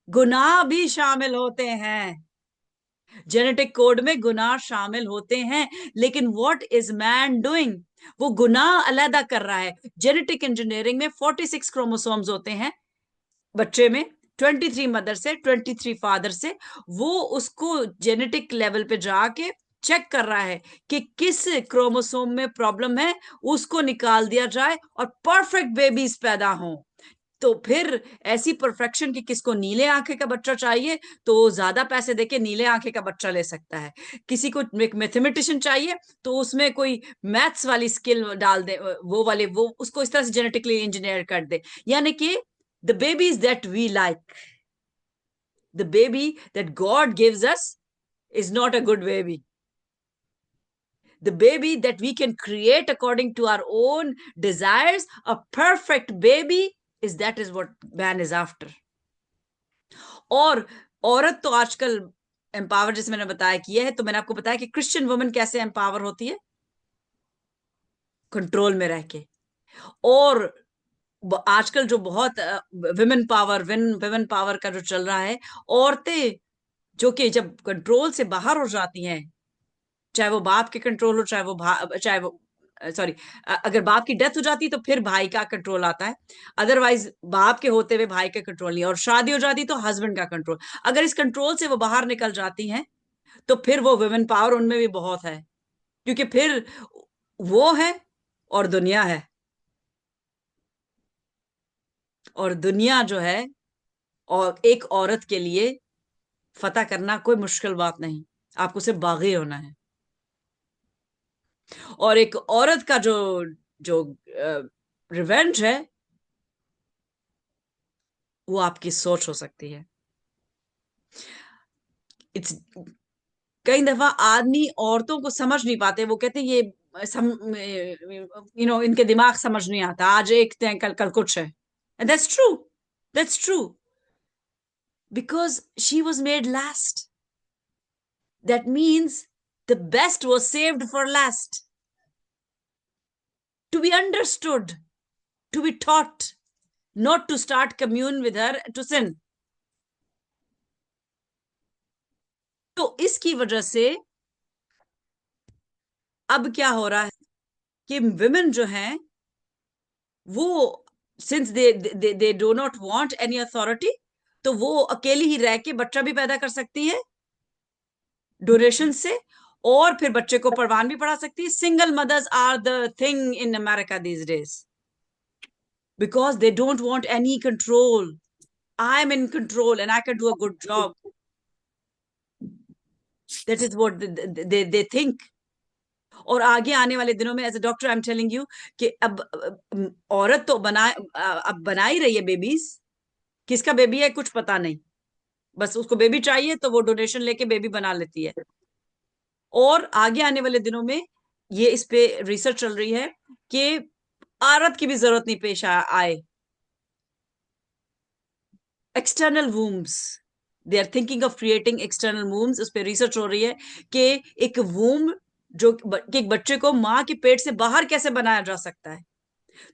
गुनाह भी शामिल होते हैं, जेनेटिक कोड में गुनाह शामिल होते हैं. लेकिन व्हाट इज मैन डूइंग? वो गुनाह अलहदा कर रहा है. जेनेटिक इंजीनियरिंग में 46 क्रोमोसोम्स होते हैं बच्चे में, 23 मदर से, 23 फादर से. वो उसको जेनेटिक लेवल पे जाके चेक कर रहा है कि किस क्रोमोसोम में प्रॉब्लम है, उसको निकाल दिया जाए और परफेक्ट बेबीज पैदा हों. तो फिर ऐसी परफेक्शन की किसको नीले आंखें का बच्चा चाहिए तो ज्यादा पैसे देके नीले आंखें का बच्चा ले सकता है. किसी को एक मैथमेटिशियन चाहिए तो उसमें कोई मैथ्स वाली स्किल डाल दे, वो उसको इस तरह से जेनेटिकली इंजीनियर कर दे. यानी कि the babies that we like, the baby that God gives us is not a good baby. The baby that we can create according to our own desires, a perfect baby, is what man is after. और औरत तो आजकल empower, जैसे मैंने बताया किया है, तो मैंने आपको बताया कि क्रिश्चियन वुमन कैसे एम्पावर होती है, कंट्रोल में रह के. और आजकल जो बहुत विमेन पावर का जो चल रहा है, औरतें जो कि जब कंट्रोल से बाहर हो जाती हैं, चाहे वो बाप के कंट्रोल हो, चाहे वो सॉरी, अगर बाप की डेथ हो जाती तो फिर भाई का कंट्रोल आता है, अदरवाइज बाप के होते हुए भाई का कंट्रोल नहीं. और शादी हो जाती तो हस्बैंड का कंट्रोल. अगर इस कंट्रोल से वो बाहर निकल जाती हैं तो फिर वो वुमेन पावर उनमें भी बहुत है, क्योंकि फिर वो है और दुनिया है. और दुनिया जो है, और एक औरत के लिए फतह करना कोई मुश्किल बात नहीं, आपको सिर्फ बागी होना है. और एक औरत का जो जो रिवेंज है, वो आपकी सोच हो सकती है. इट्स कई दफा आदमी औरतों को समझ नहीं पाते, वो कहते हैं ये इनके दिमाग समझ नहीं आता, आज एक थे कल कल कुछ है. And that's true, that's true, because she was made last. That means the best was saved for last, to be understood, to be taught, not to start commune with her to sin. तो इसकी वजह से अब क्या हो रहा है कि विमेन जो हैं वो, since they do not want any authority, तो वो अकेली ही रह के बच्चा भी पैदा कर सकती है डोनेशन से, और फिर बच्चे को परवान भी पढ़ा सकती है. Single mothers are the thing in America these days, because they don't want any control. I am in control and I can do a good job. That is what they think. और आगे आने वाले दिनों में as a doctor I am telling you कि अब औरत तो अब बना ही रही है बेबीज। किसका बेबी है कुछ पता नहीं, बस उसको बेबी चाहिए तो वो डोनेशन लेके बेबी बना लेती है। और आगे आने वाले दिनों में ये इस पे रिसर्च चल रही है कि औरत की भी जरूरत नहीं पेश आए। External wombs, they are thinking of creating external wombs. उस पर रिसर्च हो रही है कि एक वूम कि एक बच्चे को माँ के पेट से बाहर कैसे बनाया जा सकता है।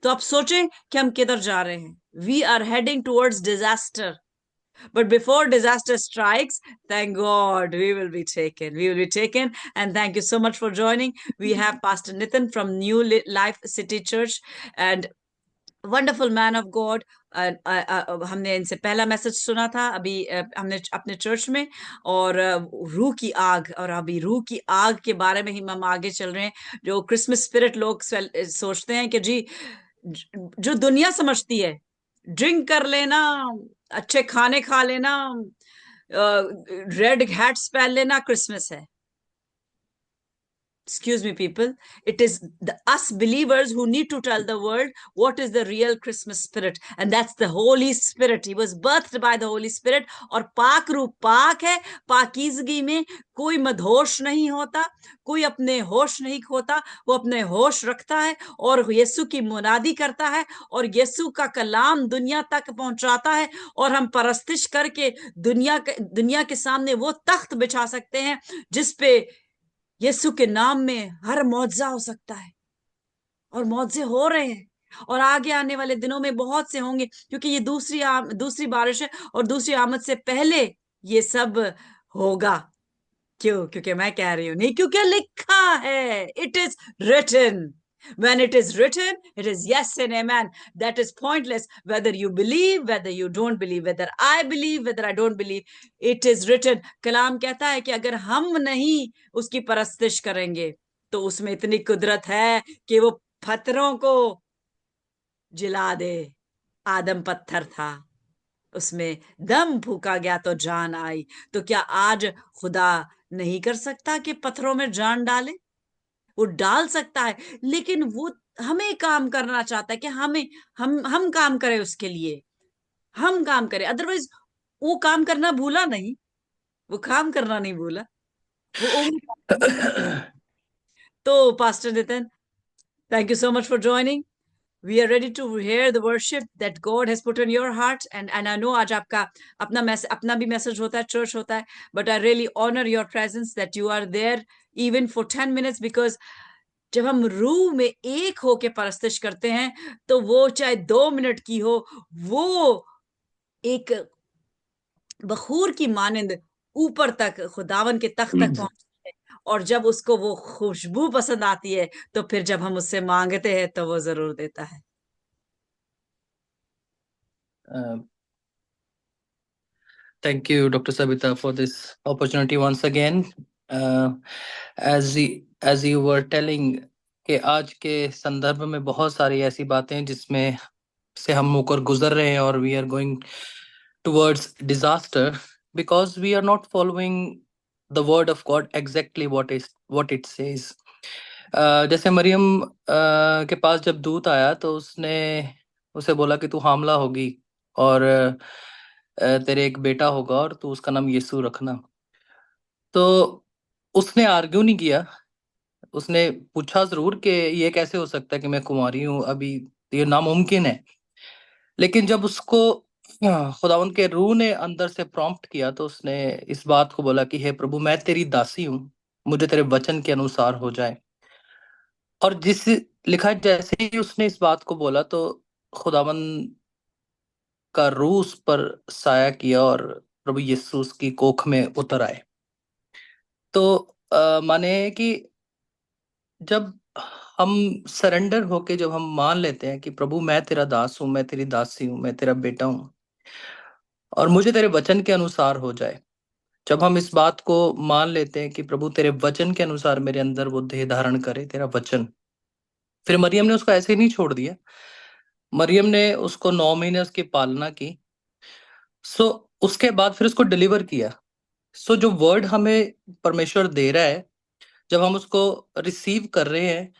तो आप सोचें कि हम किधर जा रहे हैं। We are heading towards disaster, but before disaster strikes, thank God, we will be taken. We will be taken. And thank you so much for joining. We have Pastor Nitin from New Life City Church and wonderful man of God. हमने इनसे पहला message सुना था अभी हमने अपने church में, और रूह की आग, और अभी रूह की आग के बारे में ही हम आगे चल रहे हैं। जो क्रिसमस स्पिरिट लोग सोचते हैं कि जी, जो दुनिया समझती है ड्रिंक कर लेना, अच्छे खाने खा लेना, रेड हैट्स पहन लेना क्रिसमस है। Excuse me, people. It is us believers who need to tell the world what is the real Christmas spirit. And that's the Holy Spirit. He was birthed by the Holy Spirit. और पाक रूप पाक है। पाकीजगी में कोई मदहोश नहीं होता, कोई अपने होश नहीं खोता, वो अपने होश रखता है और यीशु की मुनादी करता है और यीशु का कलाम दुनिया तक पहुंचाता है। और हम परस्तिश करके दुनिया के सामने वो तख्त बिछा सकते हैं जिसपे यीशु के नाम में हर मौजज़ा हो सकता है, और मौजज़े हो रहे हैं और आगे आने वाले दिनों में बहुत से होंगे, क्योंकि ये दूसरी बारिश है और दूसरी आमद से पहले ये सब होगा। क्यों? क्योंकि मैं कह रही हूं, नहीं क्योंकि लिखा है। It is written. When it is written, it is yes and amen. That is pointless. Whether you believe, whether you don't believe, whether I believe, whether I don't believe, it is written. कलाम कहता है कि अगर हम नहीं उसकी परस्तिश करेंगे तो उसमें इतनी कुदरत है कि वो पत्थरों को जिला दे। आदम पत्थर था, उसमें दम फूका गया तो जान आई। तो क्या आज खुदा नहीं कर सकता कि पत्थरों में जान डाले? वो डाल सकता है, लेकिन वो हमें काम करना चाहता है कि हम काम करें उसके लिए, हम काम करें। अदरवाइज वो काम करना भूला नहीं, वो काम करना नहीं भूला, वो तो pastor Nitin, thank you so much for joining. We are ready to hear the worship that God has put on your heart, and I know आज आपका अपना भी मैसेज होता है, चर्च होता है, but I really honor your presence that you are there even for 10 minutes, because जब हम रूह में एक होके परस्तिश करते हैं तो वो चाहे 2 मिनट की हो, वो एक बखूर की मानिंद ऊपर तक खुदावन के तख्त तक पहुंचती है। और जब उसको वो खुशबू पसंद आती है तो फिर जब हम उससे मांगते हैं तो वो जरूर देता है। Thank you, Dr. Sabita, for this opportunity once again. As you were telling कि आज के संदर्भ में बहुत सारी ऐसी बातें हैं जिसमें से हम होकर गुजर रहे हैं और we are going towards disaster because we are not following the word of God exactly what it says. जैसे मरियम के पास जब दूत आया तो उसने उसे बोला कि तू हामला होगी और तेरे एक बेटा होगा और तू उसका नाम यीशु रखना। तो उसने आर्ग्यू नहीं किया, उसने पूछा जरूर कि ये कैसे हो सकता है कि मैं कुंवारी हूं, अभी ये नामुमकिन है। लेकिन जब उसको खुदावंद के रूह ने अंदर से प्रॉम्प्ट किया तो उसने इस बात को बोला कि हे प्रभु, मैं तेरी दासी हूं, मुझे तेरे वचन के अनुसार हो जाए। और जिस लिखा है, जैसे ही उसने इस बात को बोला तो खुदावंद का रूह उस पर साया किया और प्रभु यीशु उसकी कोख में उतर आए। तो माने कि जब हम सरेंडर होके जब हम मान लेते हैं कि प्रभु मैं तेरा दास हूं, मैं तेरी दासी हूं, मैं तेरा बेटा हूं और मुझे तेरे वचन के अनुसार हो जाए, जब हम इस बात को मान लेते हैं कि प्रभु तेरे वचन के अनुसार मेरे अंदर वो देह धारण करे, तेरा वचन। फिर मरियम ने उसको ऐसे ही नहीं छोड़ दिया, मरियम ने उसको 9 महीने उसकी पालना की। सो उसके बाद फिर उसको डिलीवर किया। सो जो वर्ड हमें परमेश्वर दे रहा है जब हम उसको रिसीव कर रहे हैं,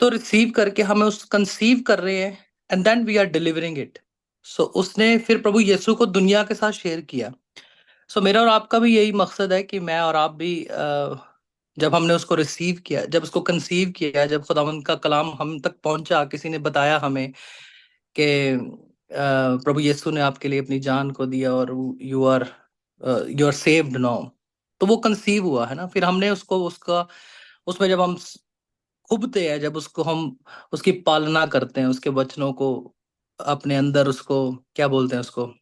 तो रिसीव करके हमें उस कंसीव कर रहे हैं, and then we are delivering it. So उसने फिर प्रभु यीशु को दुनिया के साथ शेयर किया। सो मेरा और आपका भी यही मकसद है कि मैं और आप भी जब हमने उसको रिसीव किया, जब उसको कंसीव किया, जब खुदावंद का कलाम हम तक पहुंचा, किसी ने बताया हमें कि प्रभु यीशु ने आपके लिए अपनी जान को दिया और यू आर सेव्ड नाउ, तो वो कंसीव हुआ है ना। फिर हमने उसको उसका उसमें जब हम खुबते हैं, जब उसको हम उसकी पालना करते हैं, उसके वचनों को अपने अंदर, उसको क्या बोलते हैं, उसको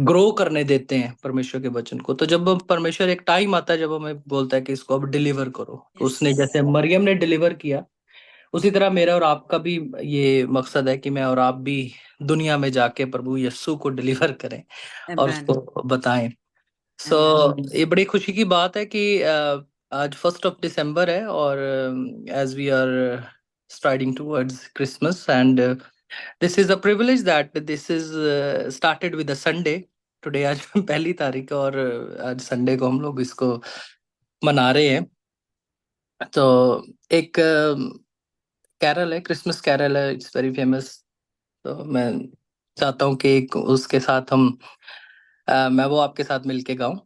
ग्रो करने देते हैं परमेश्वर के वचन को, तो जब परमेश्वर एक टाइम आता है जब हमें बोलता है कि इसको अब डिलीवर करो, तो उसने जैसे Yes. मरियम ने डिलीवर किया, उसी तरह मेरा और आपका भी ये मकसद है कि मैं और आप भी दुनिया में जाके प्रभु यीशु को डिलीवर करें और Amen. उसको बताएं। सो Amen. ये बड़ी खुशी की बात है कि आज 1 है, और as we are striding towards Christmas, and this is a privilege that this is started with a Sunday today. आज पहली तारीख है, और आज संडे को हम लोग इसको मना रहे हैं। तो एक कैरल है, क्रिसमस कैरल है, इट्स वेरी फेमस। तो मैं चाहता हूँ कि एक उसके साथ मैं वो आपके साथ मिलके गाऊं।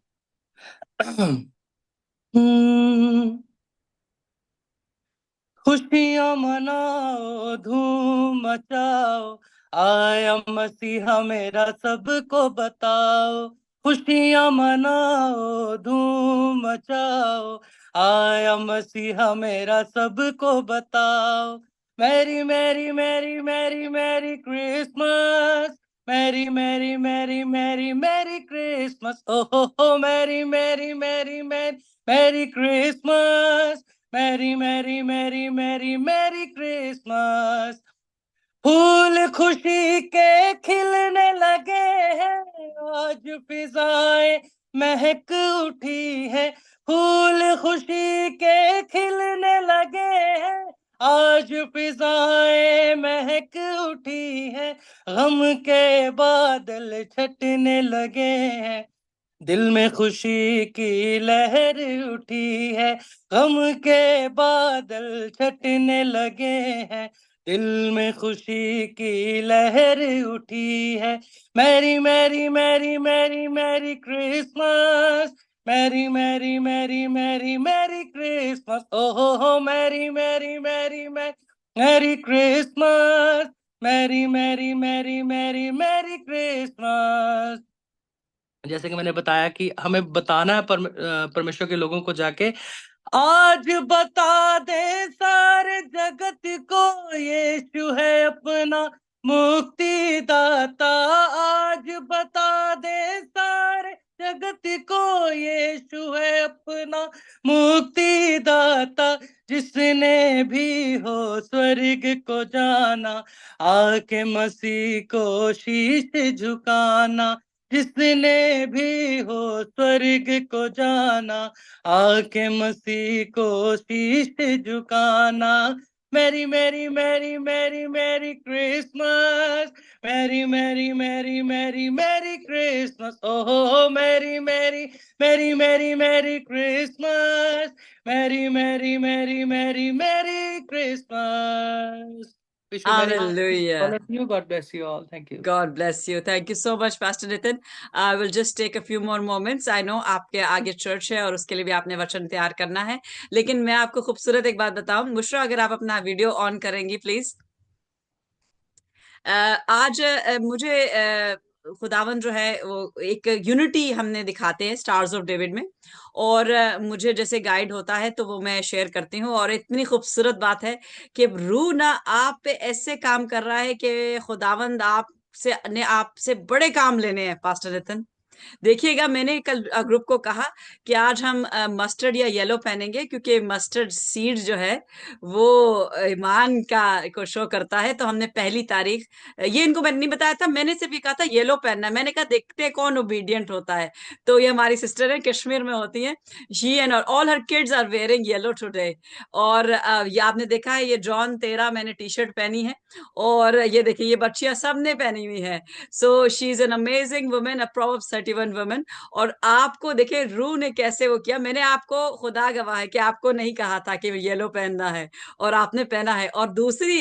खुशियां मनाओ, धूम मचाओ, आया मसीहा मेरा सबको बताओ। खुशियां मनाओ, धूम मचाओ, आया मसीहा मेरा सबको बताओ। Merry merry merry merry merry Christmas, merry merry merry merry merry Christmas, ओ हो merry merry merry merry merry Christmas, merry merry merry merry merry Christmas. फूल खुशी के खिलने लगे हैं, आज फिजाएं महक उठी है। फूल खुशी के खिलने लगे हैं, आज फिजाएं महक उठी है। गम के बादल छटने लगे हैं, दिल में खुशी की लहर उठी है। गम के बादल छटने लगे हैं, दिल में खुशी की लहर उठी है। Merry merry merry merry merry Christmas, merry merry merry merry merry Christmas, ओहो हो merry merry merry merry merry Christmas, merry merry merry merry merry Christmas. जैसे कि मैंने बताया कि हमें बताना है परमेश्वर के लोगों को जाके, आज बता दे सारे जगत को, यीशु है अपना मुक्ति दाता। आज बता दे सारे जगत को, यीशु है अपना मुक्ति दाता। जिसने भी हो स्वर्ग को जाना, आके मसीह को शीश झुकाना। जिसने भी हो स्वर्ग को जाना, आके मसीह को शीश झुकाना। Merry merry merry merry merry Christmas, merry merry merry merry merry Christmas, ओहो merry merry merry merry merry Christmas, merry merry merry merry merry Christmas. Wish you Merry Christmas, all Hallelujah. of you. God bless you all. Thank you. God bless you. Thank you so much, Pastor Nitin. I will just take a few more moments. I know आपके आगे church है और उसके लिए भी आपने वचन तैयार करना है, लेकिन मैं आपको खूबसूरत एक बात बताऊं। मुश्रा, अगर आप अपना वीडियो ऑन करेंगी प्लीज। आज मुझे खुदावन जो है वो एक यूनिटी हमने दिखाते हैं स्टार्स ऑफ डेविड में, और मुझे जैसे गाइड होता है तो वो मैं शेयर करती हूँ। और इतनी खूबसूरत बात है कि रूह ना आप पे ऐसे काम कर रहा है कि खुदावंद आपसे बड़े काम लेने हैं। पास्टर नितिन, देखिएगा, मैंने कल ग्रुप को कहा कि आज हम मस्टर्ड या येलो पहनेंगे, क्योंकि मस्टर्ड सीड जो है वो ईमान का को शो करता है। तो हमने पहली तारीख, ये इनको मैंने नहीं बताया था, मैंने सिर्फ ये कहा था येलो पहनना है। मैंने कहा देखते हैं कौन ओबीडियंट होता है। तो ये हमारी सिस्टर है, कश्मीर में होती है। She and all her kids are wearing yellow today. और ये आपने देखा है, ये जॉन 13 मैंने टी शर्ट पहनी है, और ये देखिए ये बच्चियां सबने पहनी हुई है। So she is an amazing women. Proverbs 21 women, और आपको देखिए रू ने कैसे वो किया। मैंने आपको, खुदा गवाह है कि आपको नहीं कहा था कि येलो पहनना है, और आपने पहना है। और दूसरी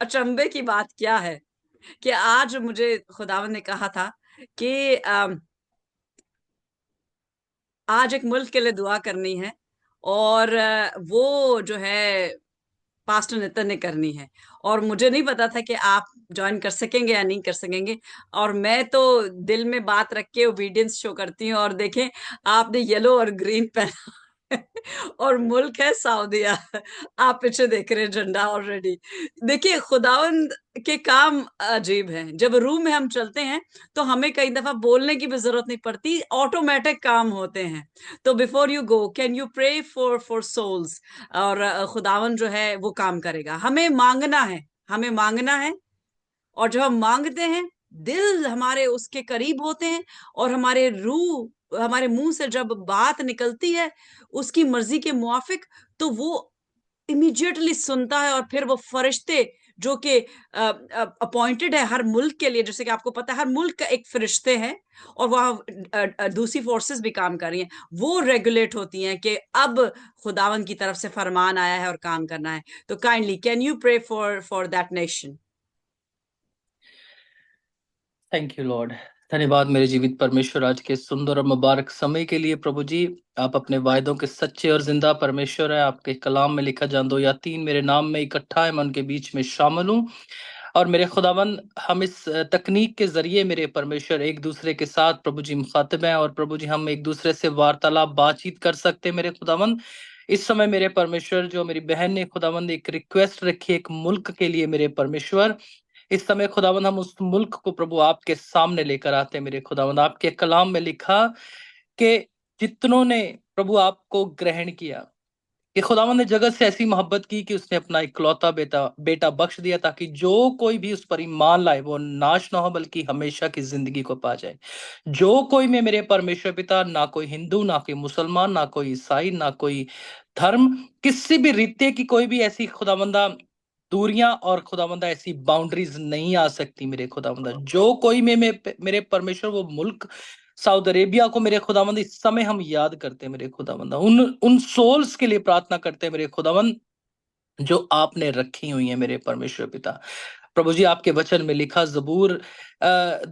अचंभे की बात क्या है कि आज मुझे खुदावन ने कहा था कि आज एक मुल्क के लिए दुआ करनी है, और वो जो है पास्टर नितिन ने करनी है। और मुझे नहीं पता था कि आप ज्वाइन कर सकेंगे या नहीं कर सकेंगे, और मैं तो दिल में बात रख के ओबीडियंस शो करती हूँ। और देखें, आपने येलो और ग्रीन पहना है, और मुल्क है सऊदीया। आप पीछे देख रहे हैं झंडा ऑलरेडी। देखिए, खुदावंद के काम अजीब हैं। जब रूह में हम चलते हैं तो हमें कई दफा बोलने की भी जरूरत नहीं पड़ती, ऑटोमेटिक काम होते हैं। तो before you go, can you pray for souls, और खुदावन जो है वो काम करेगा। हमें मांगना है, हमें मांगना है, और जब हम मांगते हैं, दिल हमारे उसके करीब होते हैं, और हमारे रूह, हमारे मुंह से जब बात निकलती है उसकी मर्जी के मुआफिक, तो वो इमीडिएटली सुनता है। और फिर वो फरिश्ते जो कि अपॉइंटेड है हर मुल्क के लिए, जैसे कि आपको पता है हर मुल्क का एक फरिश्ते हैं, और वहां दूसरी फोर्सेस भी काम कर रही हैं, वो रेगुलेट होती हैं कि अब खुदावन की तरफ से फरमान आया है और काम करना है। तो kindly can you pray for that nation. Thank you Lord. धन्यवाद मेरे जीवित परमेश्वर, आज के सुंदर और मुबारक समय के लिए। प्रभु जी, आप अपने वायदों के सच्चे और जिंदा परमेश्वर है। आपके कलाम में लिखा, जहाँ 2 या 3 मेरे नाम में इकट्ठा है, मैं उनके बीच में शामिल हूँ। और मेरे खुदावन, हम इस तकनीक के जरिए मेरे परमेश्वर एक दूसरे के साथ प्रभु जी मुखातिब हैं, और प्रभु जी हम एक दूसरे से वार्तालाप बातचीत कर सकते हैं मेरे खुदावन। इस समय मेरे परमेश्वर, जो मेरी बहन ने खुदावन एक रिक्वेस्ट रखी एक मुल्क के लिए मेरे परमेश्वर, इस समय खुदावंद हम उस मुल्क को प्रभु आपके सामने लेकर आते हैं मेरे खुदावंद। आपके कलाम में लिखा कि जितनों ने प्रभु आपको ग्रहण किया, कि खुदावंद ने जगत से ऐसी मोहब्बत की कि उसने अपना इकलौता बेटा बख्श दिया, ताकि जो कोई भी उस पर ईमान लाए वो नाश ना हो बल्कि हमेशा की जिंदगी को पा जाए। जो कोई में मेरे परमेश्वर पिता, ना कोई हिंदू, ना कोई मुसलमान, ना कोई ईसाई, ना कोई धर्म, किसी भी रीते की कोई भी ऐसी खुदावंदा दूरियां और खुदावंदा ऐसी बाउंड्रीज नहीं आ सकती मेरे खुदावंदा। जो कोई में मेरे परमेश्वर वो मुल्क सऊदी अरेबिया को मेरे खुदावंद इस समय हम याद करते हैं मेरे खुदावंदा, उन उन सोल्स के लिए प्रार्थना करते हैं मेरे खुदावंद जो आपने रखी हुई है मेरे परमेश्वर पिता। प्रभु जी, आपके वचन में लिखा जबूर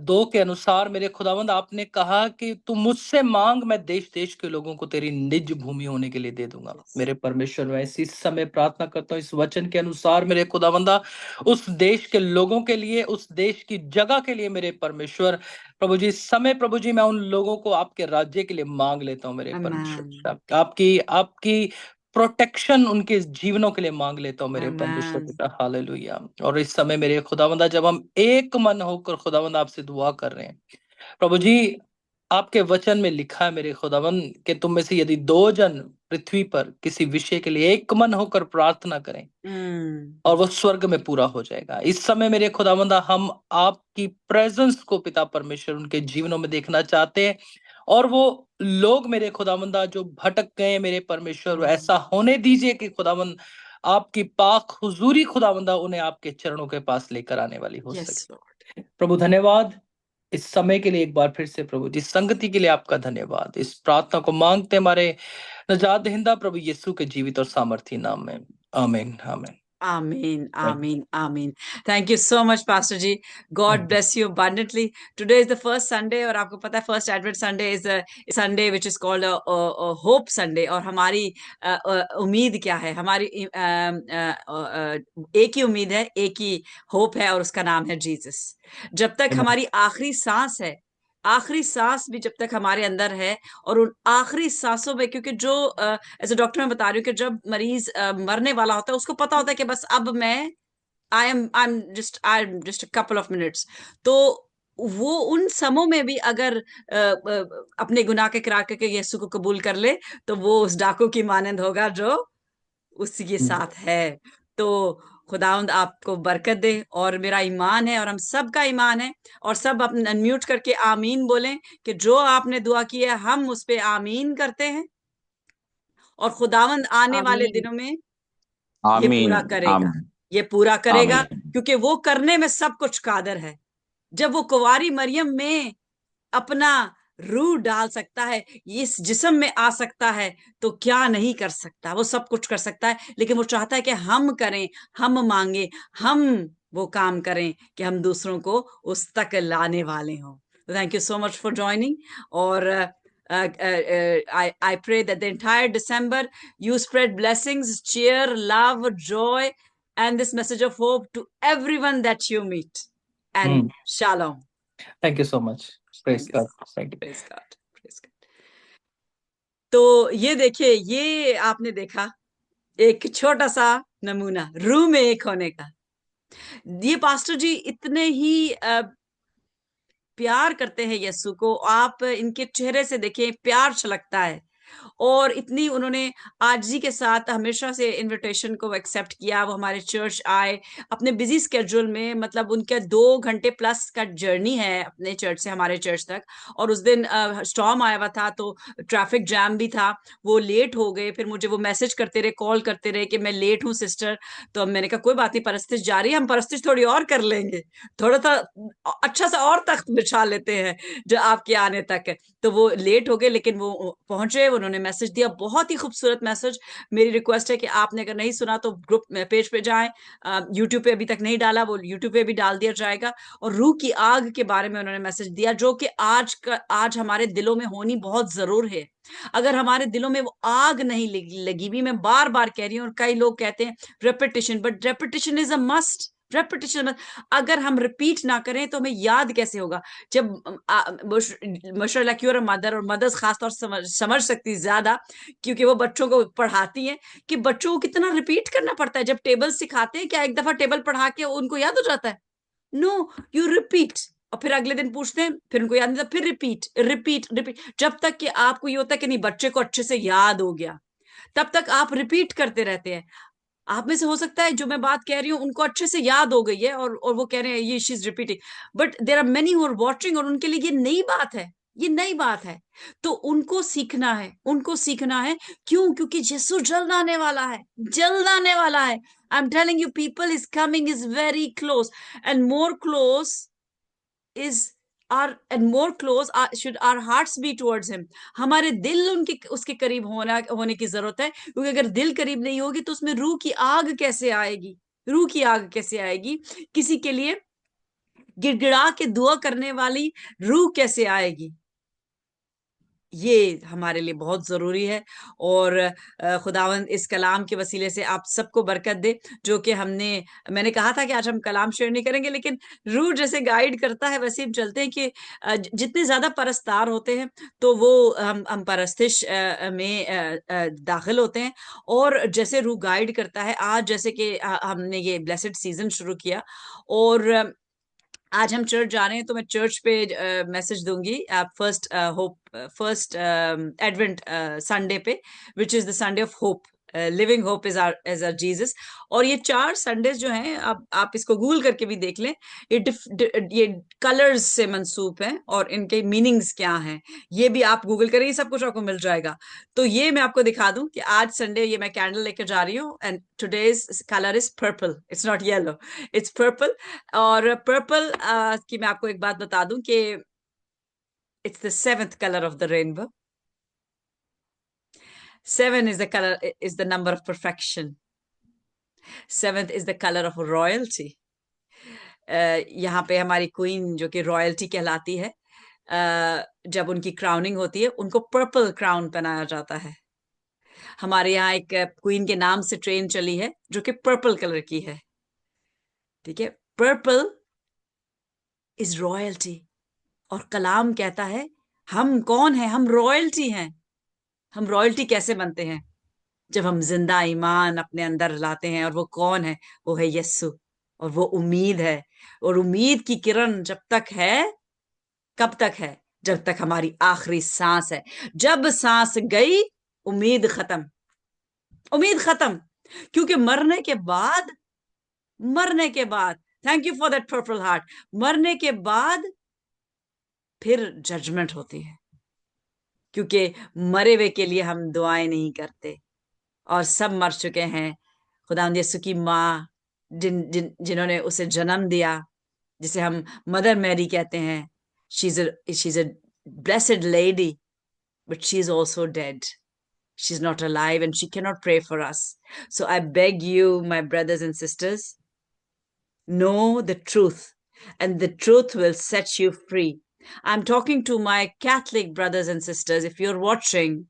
2 के अनुसार मेरे खुदावंद, आपने कहा कि तू मुझसे मांग, मैं देश देश के लोगों को तेरी निज भूमि होने के लिए दे दूंगा। मेरे परमेश्वर, मैं इसी समय प्रार्थना करता हूँ इस वचन के अनुसार मेरे खुदावंदा, उस देश के लोगों के लिए, उस देश की जगह के लिए मेरे परमेश्वर। प्रभु जी, इस समय प्रभु जी मैं उन लोगों को आपके राज्य के लिए मांग लेता हूँ मेरे आमीन, परमेश्वर। आपकी आपकी प्रोटेक्शन उनके जीवनों के लिए मांग लेता हूँ मेरे परमेश्वर आमीन। पिता। हालेलुया। और इस समय मेरे खुदावंदा, जब हम एक मन होकर खुदावंद आपसे दुआ कर रहे हैं प्रभु जी, आपके वचन में लिखा है मेरे खुदावंद कि तुम में से यदि 2 जन पृथ्वी पर किसी विषय के लिए एक मन होकर प्रार्थना करें, और वो स्वर्ग में पूरा हो जाएगा। इस समय मेरे खुदावंदा, हम आपकी प्रेजेंस को पिता परमेश्वर उनके जीवनों में देखना चाहते हैं, और वो लोग मेरे खुदावंदा जो भटक गए मेरे परमेश्वर, वो ऐसा होने दीजिए कि खुदावंद आपकी पाक हुजूरी खुदावंदा उन्हें आपके चरणों के पास लेकर आने वाली हो यस सके। लॉर्ड। प्रभु धन्यवाद इस समय के लिए, एक बार फिर से प्रभु जी संगति के लिए आपका धन्यवाद। इस प्रार्थना को मांगते हमारे नजात दहिंदा प्रभु यीशु के जीवित और सामर्थी नाम में, आमीन आमीन। Amen, Thank you. amen, amen. Thank you so much, Pastor Ji. God Thank you. bless you abundantly. Today is the first Sunday, और आपको पता है first Advent Sunday is a Sunday which is called a Hope Sunday. और हमारी उम्मीद क्या है? हमारी एक ही उम्मीद है, एक ही होप है, और उसका नाम है जीसस। जब तक Amen. हमारी आखिरी सांस है, आखिरी सांस भी जब तक हमारे अंदर है, और उन आखिरी सांसों में, क्योंकि जो एज अ डॉक्टर मैं बता रही हूँ कि जब मरीज मरने वाला होता है, उसको पता होता है कि बस अब मैं I am just couple of minutes. तो वो उन समों में भी अगर अपने गुनाह के किराए करके यीशु को कबूल कर ले, तो वो उस डाकू की मानंद होगा जो उसी के साथ है। तो खुदावंद आपको बरकत दे, और मेरा ईमान है और हम सब का ईमान है, और सब अपने अनम्यूट करके आमीन बोलें कि जो आपने दुआ की है हम उस पे आमीन करते हैं, और खुदावंद आने वाले आमीन दिनों में ये आमीन पूरा करेगा, आमीन ये पूरा करेगा, आमीन क्योंकि वो करने में सब कुछ कादर है। जब वो कुंवारी मरियम में अपना रूह डाल सकता है, इस जिस्म में आ सकता है, तो क्या नहीं कर सकता। वो सब कुछ कर सकता है, लेकिन वो चाहता है कि हम करें, हम मांगे, हम वो काम करें कि हम दूसरों को उस तक लाने वाले हों। Thank you so much for joining. और I pray that the entire December you spread blessings, cheer, love, joy, and this message of hope to everyone that you meet. And shalom. Thank you so much. Praise God. Thank you. Praise God. Praise God. तो ये देखिए, ये आपने देखा एक छोटा सा नमूना रूह में एक होने का। ये पास्टर जी इतने ही प्यार करते हैं यीशु को, आप इनके चेहरे से देखें, प्यार छलकता है। और इतनी उन्होंने आजी के साथ हमेशा से इनविटेशन को एक्सेप्ट किया। वो हमारे चर्च आए अपने बिजी स्केड्यूल में, मतलब उनके 2 घंटे प्लस का जर्नी है अपने चर्च से हमारे चर्च तक। और उस दिन स्टॉर्म आया हुआ था, तो ट्रैफिक जैम भी था, वो लेट हो गए। फिर मुझे वो मैसेज करते रहे, कॉल करते रहे कि मैं लेट हूँ सिस्टर। तो अब मैंने कहा कोई बात नहीं, परस्तिश जारी है, हम परस्तिश थोड़ी और कर लेंगे, थोड़ा सा अच्छा सा और तख्त बिछा लेते हैं जो आपके आने तक है। तो वो लेट हो गए, लेकिन वो पहुंचे, उन्होंने मैसेज दिया, बहुत ही खूबसूरत मैसेज। मेरी रिक्वेस्ट है कि आपने अगर नहीं सुना तो ग्रुप पेज पे जाएं, यूट्यूब पे अभी तक नहीं डाला, वो यूट्यूब पे भी डाल दिया जाएगा। और रूह की आग के बारे में उन्होंने मैसेज दिया, जो कि आज हमारे दिलों में होनी बहुत जरूर है। अगर हमारे दिलों में वो आग नहीं लगी भी, मैं बार बार कह रही हूँ, और कई लोग कहते हैं repetition, but repetition is a must. Repetition, अगर हम रिपीट ना करें तो हमें याद कैसे होगा। जब माशाल्लाह की और मदर, और मदर्स खासतौर से समझ सकती ज्यादा, क्योंकि वो बच्चों को पढ़ाती हैं, कि बच्चों को कितना रिपीट करना पड़ता है। जब टेबल सिखाते हैं, क्या एक दफा टेबल पढ़ा के उनको याद हो जाता है? No, you repeat. और फिर अगले दिन पूछते हैं, फिर उनको याद नहीं था, फिर रिपीट रिपीट रिपीट, जब तक कि आपको ये होता है कि नहीं बच्चे को अच्छे से याद हो गया, तब तक आप रिपीट करते रहते हैं। आप में से हो सकता है जो मैं बात कह रही हूँ उनको अच्छे से याद हो गई है, और वो कह रहे हैं ये she is repeating, but there are many who are watching, और उनके लिए ये नई बात है, ये नई बात है। तो उनको सीखना है, उनको सीखना है। क्यों? क्योंकि यीशु जल्द आने वाला है, जल्द आने वाला है। आई am telling you, people is coming, is very close, and more close is our and more close should our hearts be towards him। हमारे दिल उनके उसके करीब होने की जरूरत है, क्योंकि अगर दिल करीब नहीं होगी तो उसमें रूह की आग कैसे आएगी? रूह की आग कैसे आएगी? किसी के लिए गिड़गिड़ा के दुआ करने वाली रूह कैसे आएगी? ये हमारे लिए बहुत जरूरी है। और खुदावंद इस कलाम के वसीले से आप सबको बरकत दे, जो कि मैंने कहा था कि आज हम कलाम शेयर नहीं करेंगे, लेकिन रूह जैसे गाइड करता है वैसे हम चलते हैं कि जितने ज्यादा परस्तार होते हैं तो वो हम परस्तिश में दाखिल होते हैं। और जैसे रूह गाइड करता है, आज जैसे कि हमने ये ब्लेसेड सीजन शुरू किया, और आज हम चर्च जा रहे हैं, तो मैं चर्च पे मैसेज दूंगी first hope, first advent Sunday पे, which is the Sunday of hope. Living hope is our Jesus. और ये 4 संडेज जो हैं, आप इसको गूगल करके भी देख लें, ये कलर्स से मंसूब हैं, और इनके मीनिंग्स क्या हैं ये भी आप गूगल करें, ये सब कुछ आपको मिल जाएगा। तो ये मैं आपको दिखा दूं कि आज संडे ये मैं कैंडल लेकर जा रही हूँ, and today's colour is purple, it's not yellow, it's purple. और पर्पल की मैं आपको एक बात बता दूं कि it's the 7th colour of the rainbow. 7 is the color, is the number of perfection. 7th is the color of royalty. यहाँ पे हमारी क्वीन जो कि रॉयल्टी कहलाती है, जब उनकी क्राउनिंग होती है उनको पर्पल क्राउन पहनाया जाता है। हमारे यहाँ एक क्वीन के नाम से ट्रेन चली है जो कि पर्पल कलर की है, ठीक है। Purple is royalty. और कलाम कहता है हम कौन है? हम रॉयल्टी हैं। हम रॉयल्टी कैसे बनते हैं? जब हम जिंदा ईमान अपने अंदर लाते हैं। और वो कौन है? वो है यस्सु। और वो उम्मीद है। और उम्मीद की किरण जब तक है, कब तक है? जब तक हमारी आखिरी सांस है। जब सांस गई, उम्मीद खत्म, उम्मीद खत्म। क्योंकि मरने के बाद, thank you for that purple heart, मरने के बाद फिर जजमेंट होती है। क्योंकि मरे हुए के लिए हम दुआएं नहीं करते, और सब मर चुके हैं। खुदावंद यीशु की माँ, जिन्होंने उसे जन्म दिया, जिसे हम मदर मैरी कहते हैं, she is a blessed lady, but she's also dead. She's not alive and she cannot pray for us. So I beg you, my brothers and sisters, know the truth, and the truth will set you free. I'm talking to my Catholic brothers and sisters. If you're watching,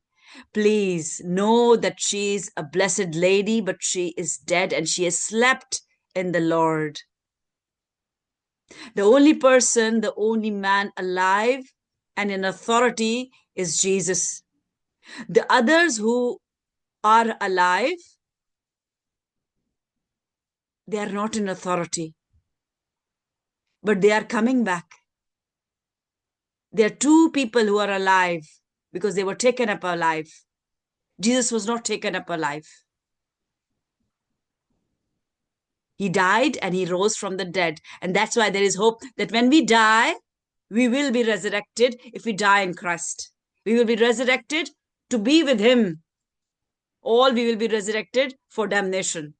please know that she's a blessed lady, but she is dead and she has slept in the Lord. The only person, the only man alive and in authority is Jesus. The others who are alive, they are not in authority, but they are coming back. There are two people who are alive because they were taken up alive. Jesus was not taken up alive. He died and he rose from the dead. And that's why there is hope that when we die, we will be resurrected if we die in Christ. We will be resurrected to be with him. All we will be resurrected for damnation.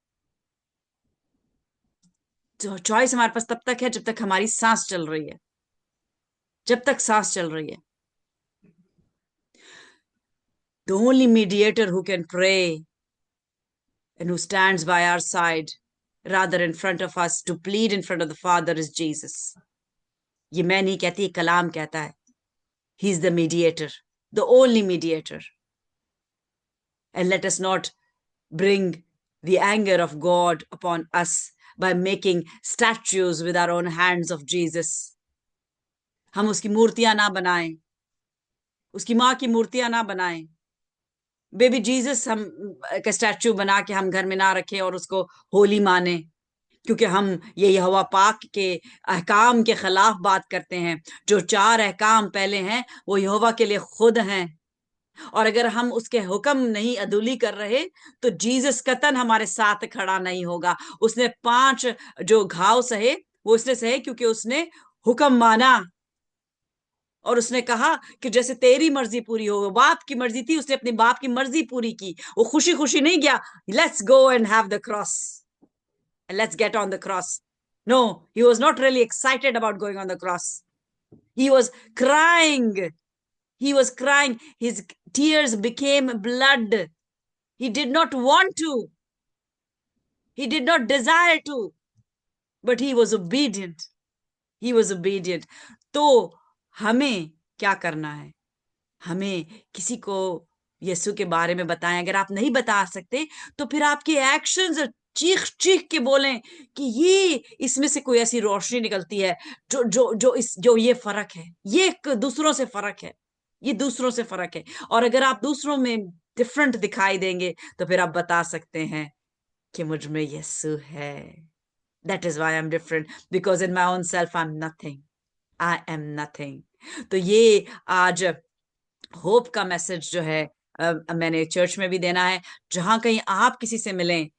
तो choice हमारे पास तब तक है जब तक हमारी सांस चल रही है, जब तक सांस चल रही है. The only mediator who can pray and who stands by our side, rather in front of us, to plead in front of the Father is Jesus. ये मैं नहीं कहती, कलाम कहता है. He is the mediator, the only mediator. And let us not bring the anger of God upon us by making statues with our own hands of Jesus. हम उसकी मूर्तियां ना बनाएं, उसकी माँ की मूर्तियां ना बनाएं. बेबी जीसस हम का स्टैचू बना के हम घर में ना रखें और उसको होली माने, क्योंकि हम ये यहोवा पाक के अहकाम के खिलाफ बात करते हैं. जो 4 अहकाम पहले हैं वो यहोवा के लिए खुद हैं, और अगर हम उसके हुक्म नहीं अदुली कर रहे तो जीसस कतन हमारे साथ खड़ा नहीं होगा. उसने 5 जो घाव सहे वो उसने सहे क्योंकि उसने हुक्म माना, और उसने कहा कि जैसे तेरी मर्जी पूरी हो. बाप की मर्जी थी, उसने अपनी बाप की मर्जी पूरी की. वो खुशी खुशी नहीं गया, let's go and have the cross and let's get on the cross. No, he was not really excited about going on the cross. He was crying. He was crying. His tears became blood. He did not want to. He did not desire to. But he was obedient. He was obedient. तो हमें क्या करना है? हमें किसी को यीशु के बारे में बताएं. अगर आप नहीं बता सकते तो फिर आपके एक्शंस चीख चीख के बोलें कि ये इसमें से कोई ऐसी रोशनी निकलती है जो ये फर्क है, ये दूसरों से फर्क है, ये दूसरों से फर्क है. और अगर आप दूसरों में डिफरेंट दिखाई देंगे तो फिर आप बता सकते हैं कि मुझ में यीशु है. That is why I'm different, because in my own self I'm nothing. I am nothing. तो ये आज होप का मैसेज जो है मैंने चर्च में भी देना है. जहां कहीं आप किसी से मिलें,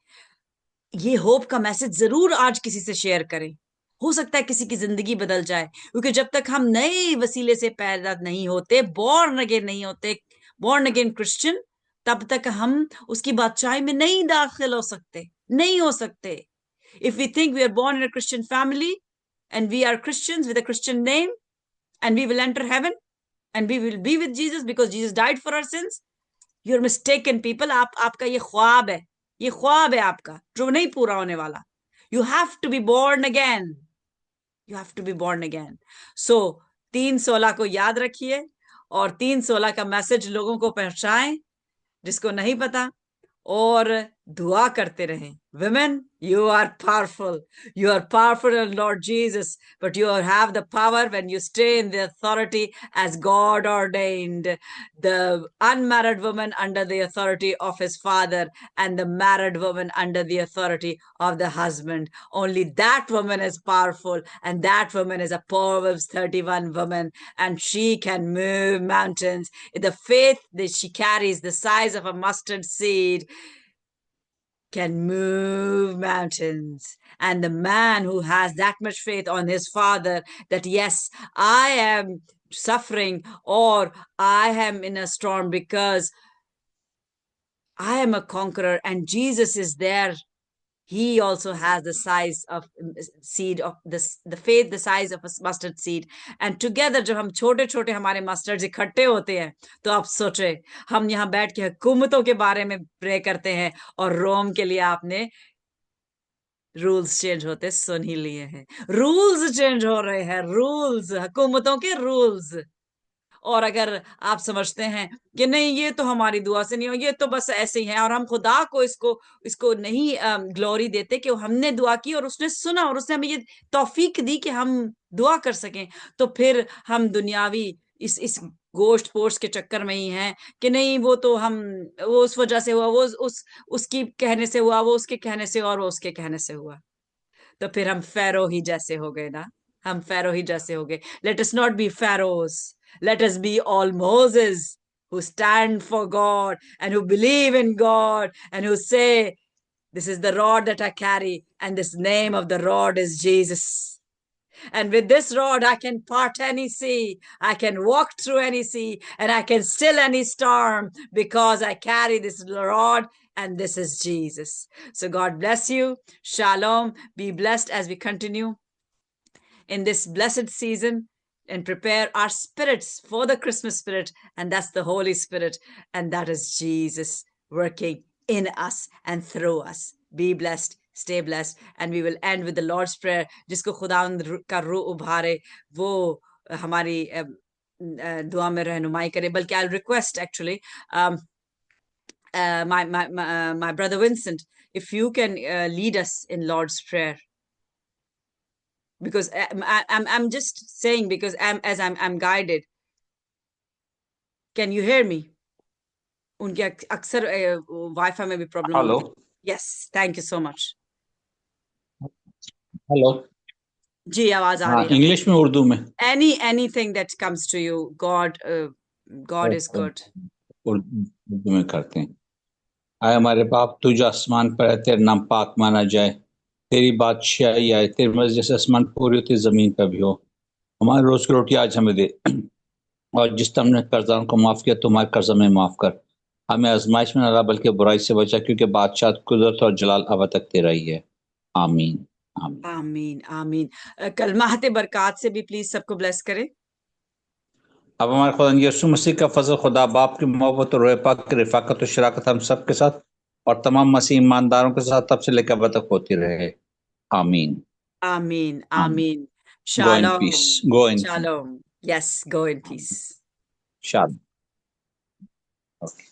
ये होप का मैसेज जरूर आज किसी से शेयर करें. हो सकता है किसी की जिंदगी बदल जाए, क्योंकि जब तक हम नए वसीले से पैदा नहीं होते, बॉर्न अगेन नहीं होते, बॉर्न अगेन क्रिश्चियन, तब तक हम उसकी बादशाही में नहीं दाखिल हो सकते, नहीं हो सकते. If we think we are born in a Christian family and we are Christians with a Christian name and we will enter heaven and we will be with Jesus because Jesus died for our sins, you're mistaken people. आपका ये ख्वाब है, ये ख्वाब है आपका जो नहीं पूरा होने वाला. You have to be born again. You have to be born again. So 3:16 को याद रखिए और 3:16 का मैसेज लोगों को पहुंचाएं जिसको नहीं पता, और दुआ करते रहें. Women, you are powerful. You are powerful in Lord Jesus, but you have the power when you stay in the authority as God ordained. The unmarried woman under the authority of his father, and the married woman under the authority of the husband. Only that woman is powerful, and that woman is a Proverbs 31 woman, and she can move mountains. The faith that she carries, the size of a mustard seed, can move mountains. And the man who has that much faith on his father, that yes, I am suffering or I am in a storm because I am a conqueror and Jesus is there he also has the size of seed of this, the faith the size of a mustard seed. And together जब हम छोटे छोटे हमारे mustard इकट्ठे होते हैं, तो आप सोचे हम यहाँ बैठ के हुकूमतों के बारे में प्रे करते हैं, और रोम के लिए आपने रूल्स चेंज होते सुन ही लिए हैं। रूल्स चेंज हो रहे हैं, रूल्स, हुकूमतों के रूल्स। और अगर आप समझते हैं कि नहीं ये तो हमारी दुआ से नहीं हो, ये तो बस ऐसे ही है, और हम खुदा को इसको नहीं ग्लोरी देते कि हमने दुआ की और उसने सुना और उसने हमें ये तौफीक दी कि हम दुआ कर सकें, तो फिर हम दुनियावी इस गोश्त पोस्ट के चक्कर में ही हैं कि नहीं वो तो हम, वो उस वजह से हुआ, वो उसकी कहने से हुआ, वो उसके कहने से, और वो उसके कहने से हुआ। तो फिर हम फैरो ही जैसे हो गए ना, हम फैरो ही जैसे हो गए। Let us not be pharaohs, let us be all Moses who stand for God and who believe in God and who say, this is the rod that I carry and this name of the rod is Jesus. And with this rod, I can part any sea, I can walk through any sea, and I can still any storm because I carry this rod and this is Jesus. So God bless you. Shalom. Be blessed as we continue in this blessed season and prepare our spirits for the Christmas spirit. And that's the Holy Spirit. And that is Jesus working in us and through us. Be blessed. Stay blessed. And we will end with the Lord's Prayer. जिसको खुदावंद का रूह उभारे, वो हमारी दुआ में रहनुमाई करे। बल्कि I'll request actually my brother Vincent, if you can lead us in Lord's Prayer. Because I'm just saying, because I'm guided. Can you hear me? उनके अक्सर वाईफाई में भी प्रॉब्लम हेलो, होती है। Yes, thank you so much. Hello, जी, आवाज आ हाँ, रही है। इंग्लिश में उर्दू में? anything that comes to you. God is good. Urdu में करते हैं। आए हमारे बाप, तू जो आसमान पर है, तेरा नाम पाक माना जाए, तेरी बादशाही आए, तेरी मर्जी जैसे आसमान पूरी होती जमीन पर भी हो। हमारे रोज की रोटी आज हमें दे, और जिस तरह हमने कर्जदारों को माफ किया, तुम्हारे कर्ज में माफ कर। हमें आजमाइश में न ला, बल्कि बुराई से बचा, क्योंकि बादशाह, कुदरत और जलाल अब तक तेरा ही है। आमीन, आमीन, आमीन, आमीन। कलमात बरकत से भी प्लीज सबको ब्लेस करें। अब हमारे खुदा यीशु मसीह का फजल, खुदा बाप की मोहब्बत और रोए पाक की रिफाकत और शराकत हम सब के साथ और तमाम मसीह ईमानदारों के साथ तब से लेकर अब तक होती रहे। आमीन, आमीन, आमीन। आमीन। Go in Shalom. peace. Go in peace. Shalom. Yes, go in peace. Shalom. Okay.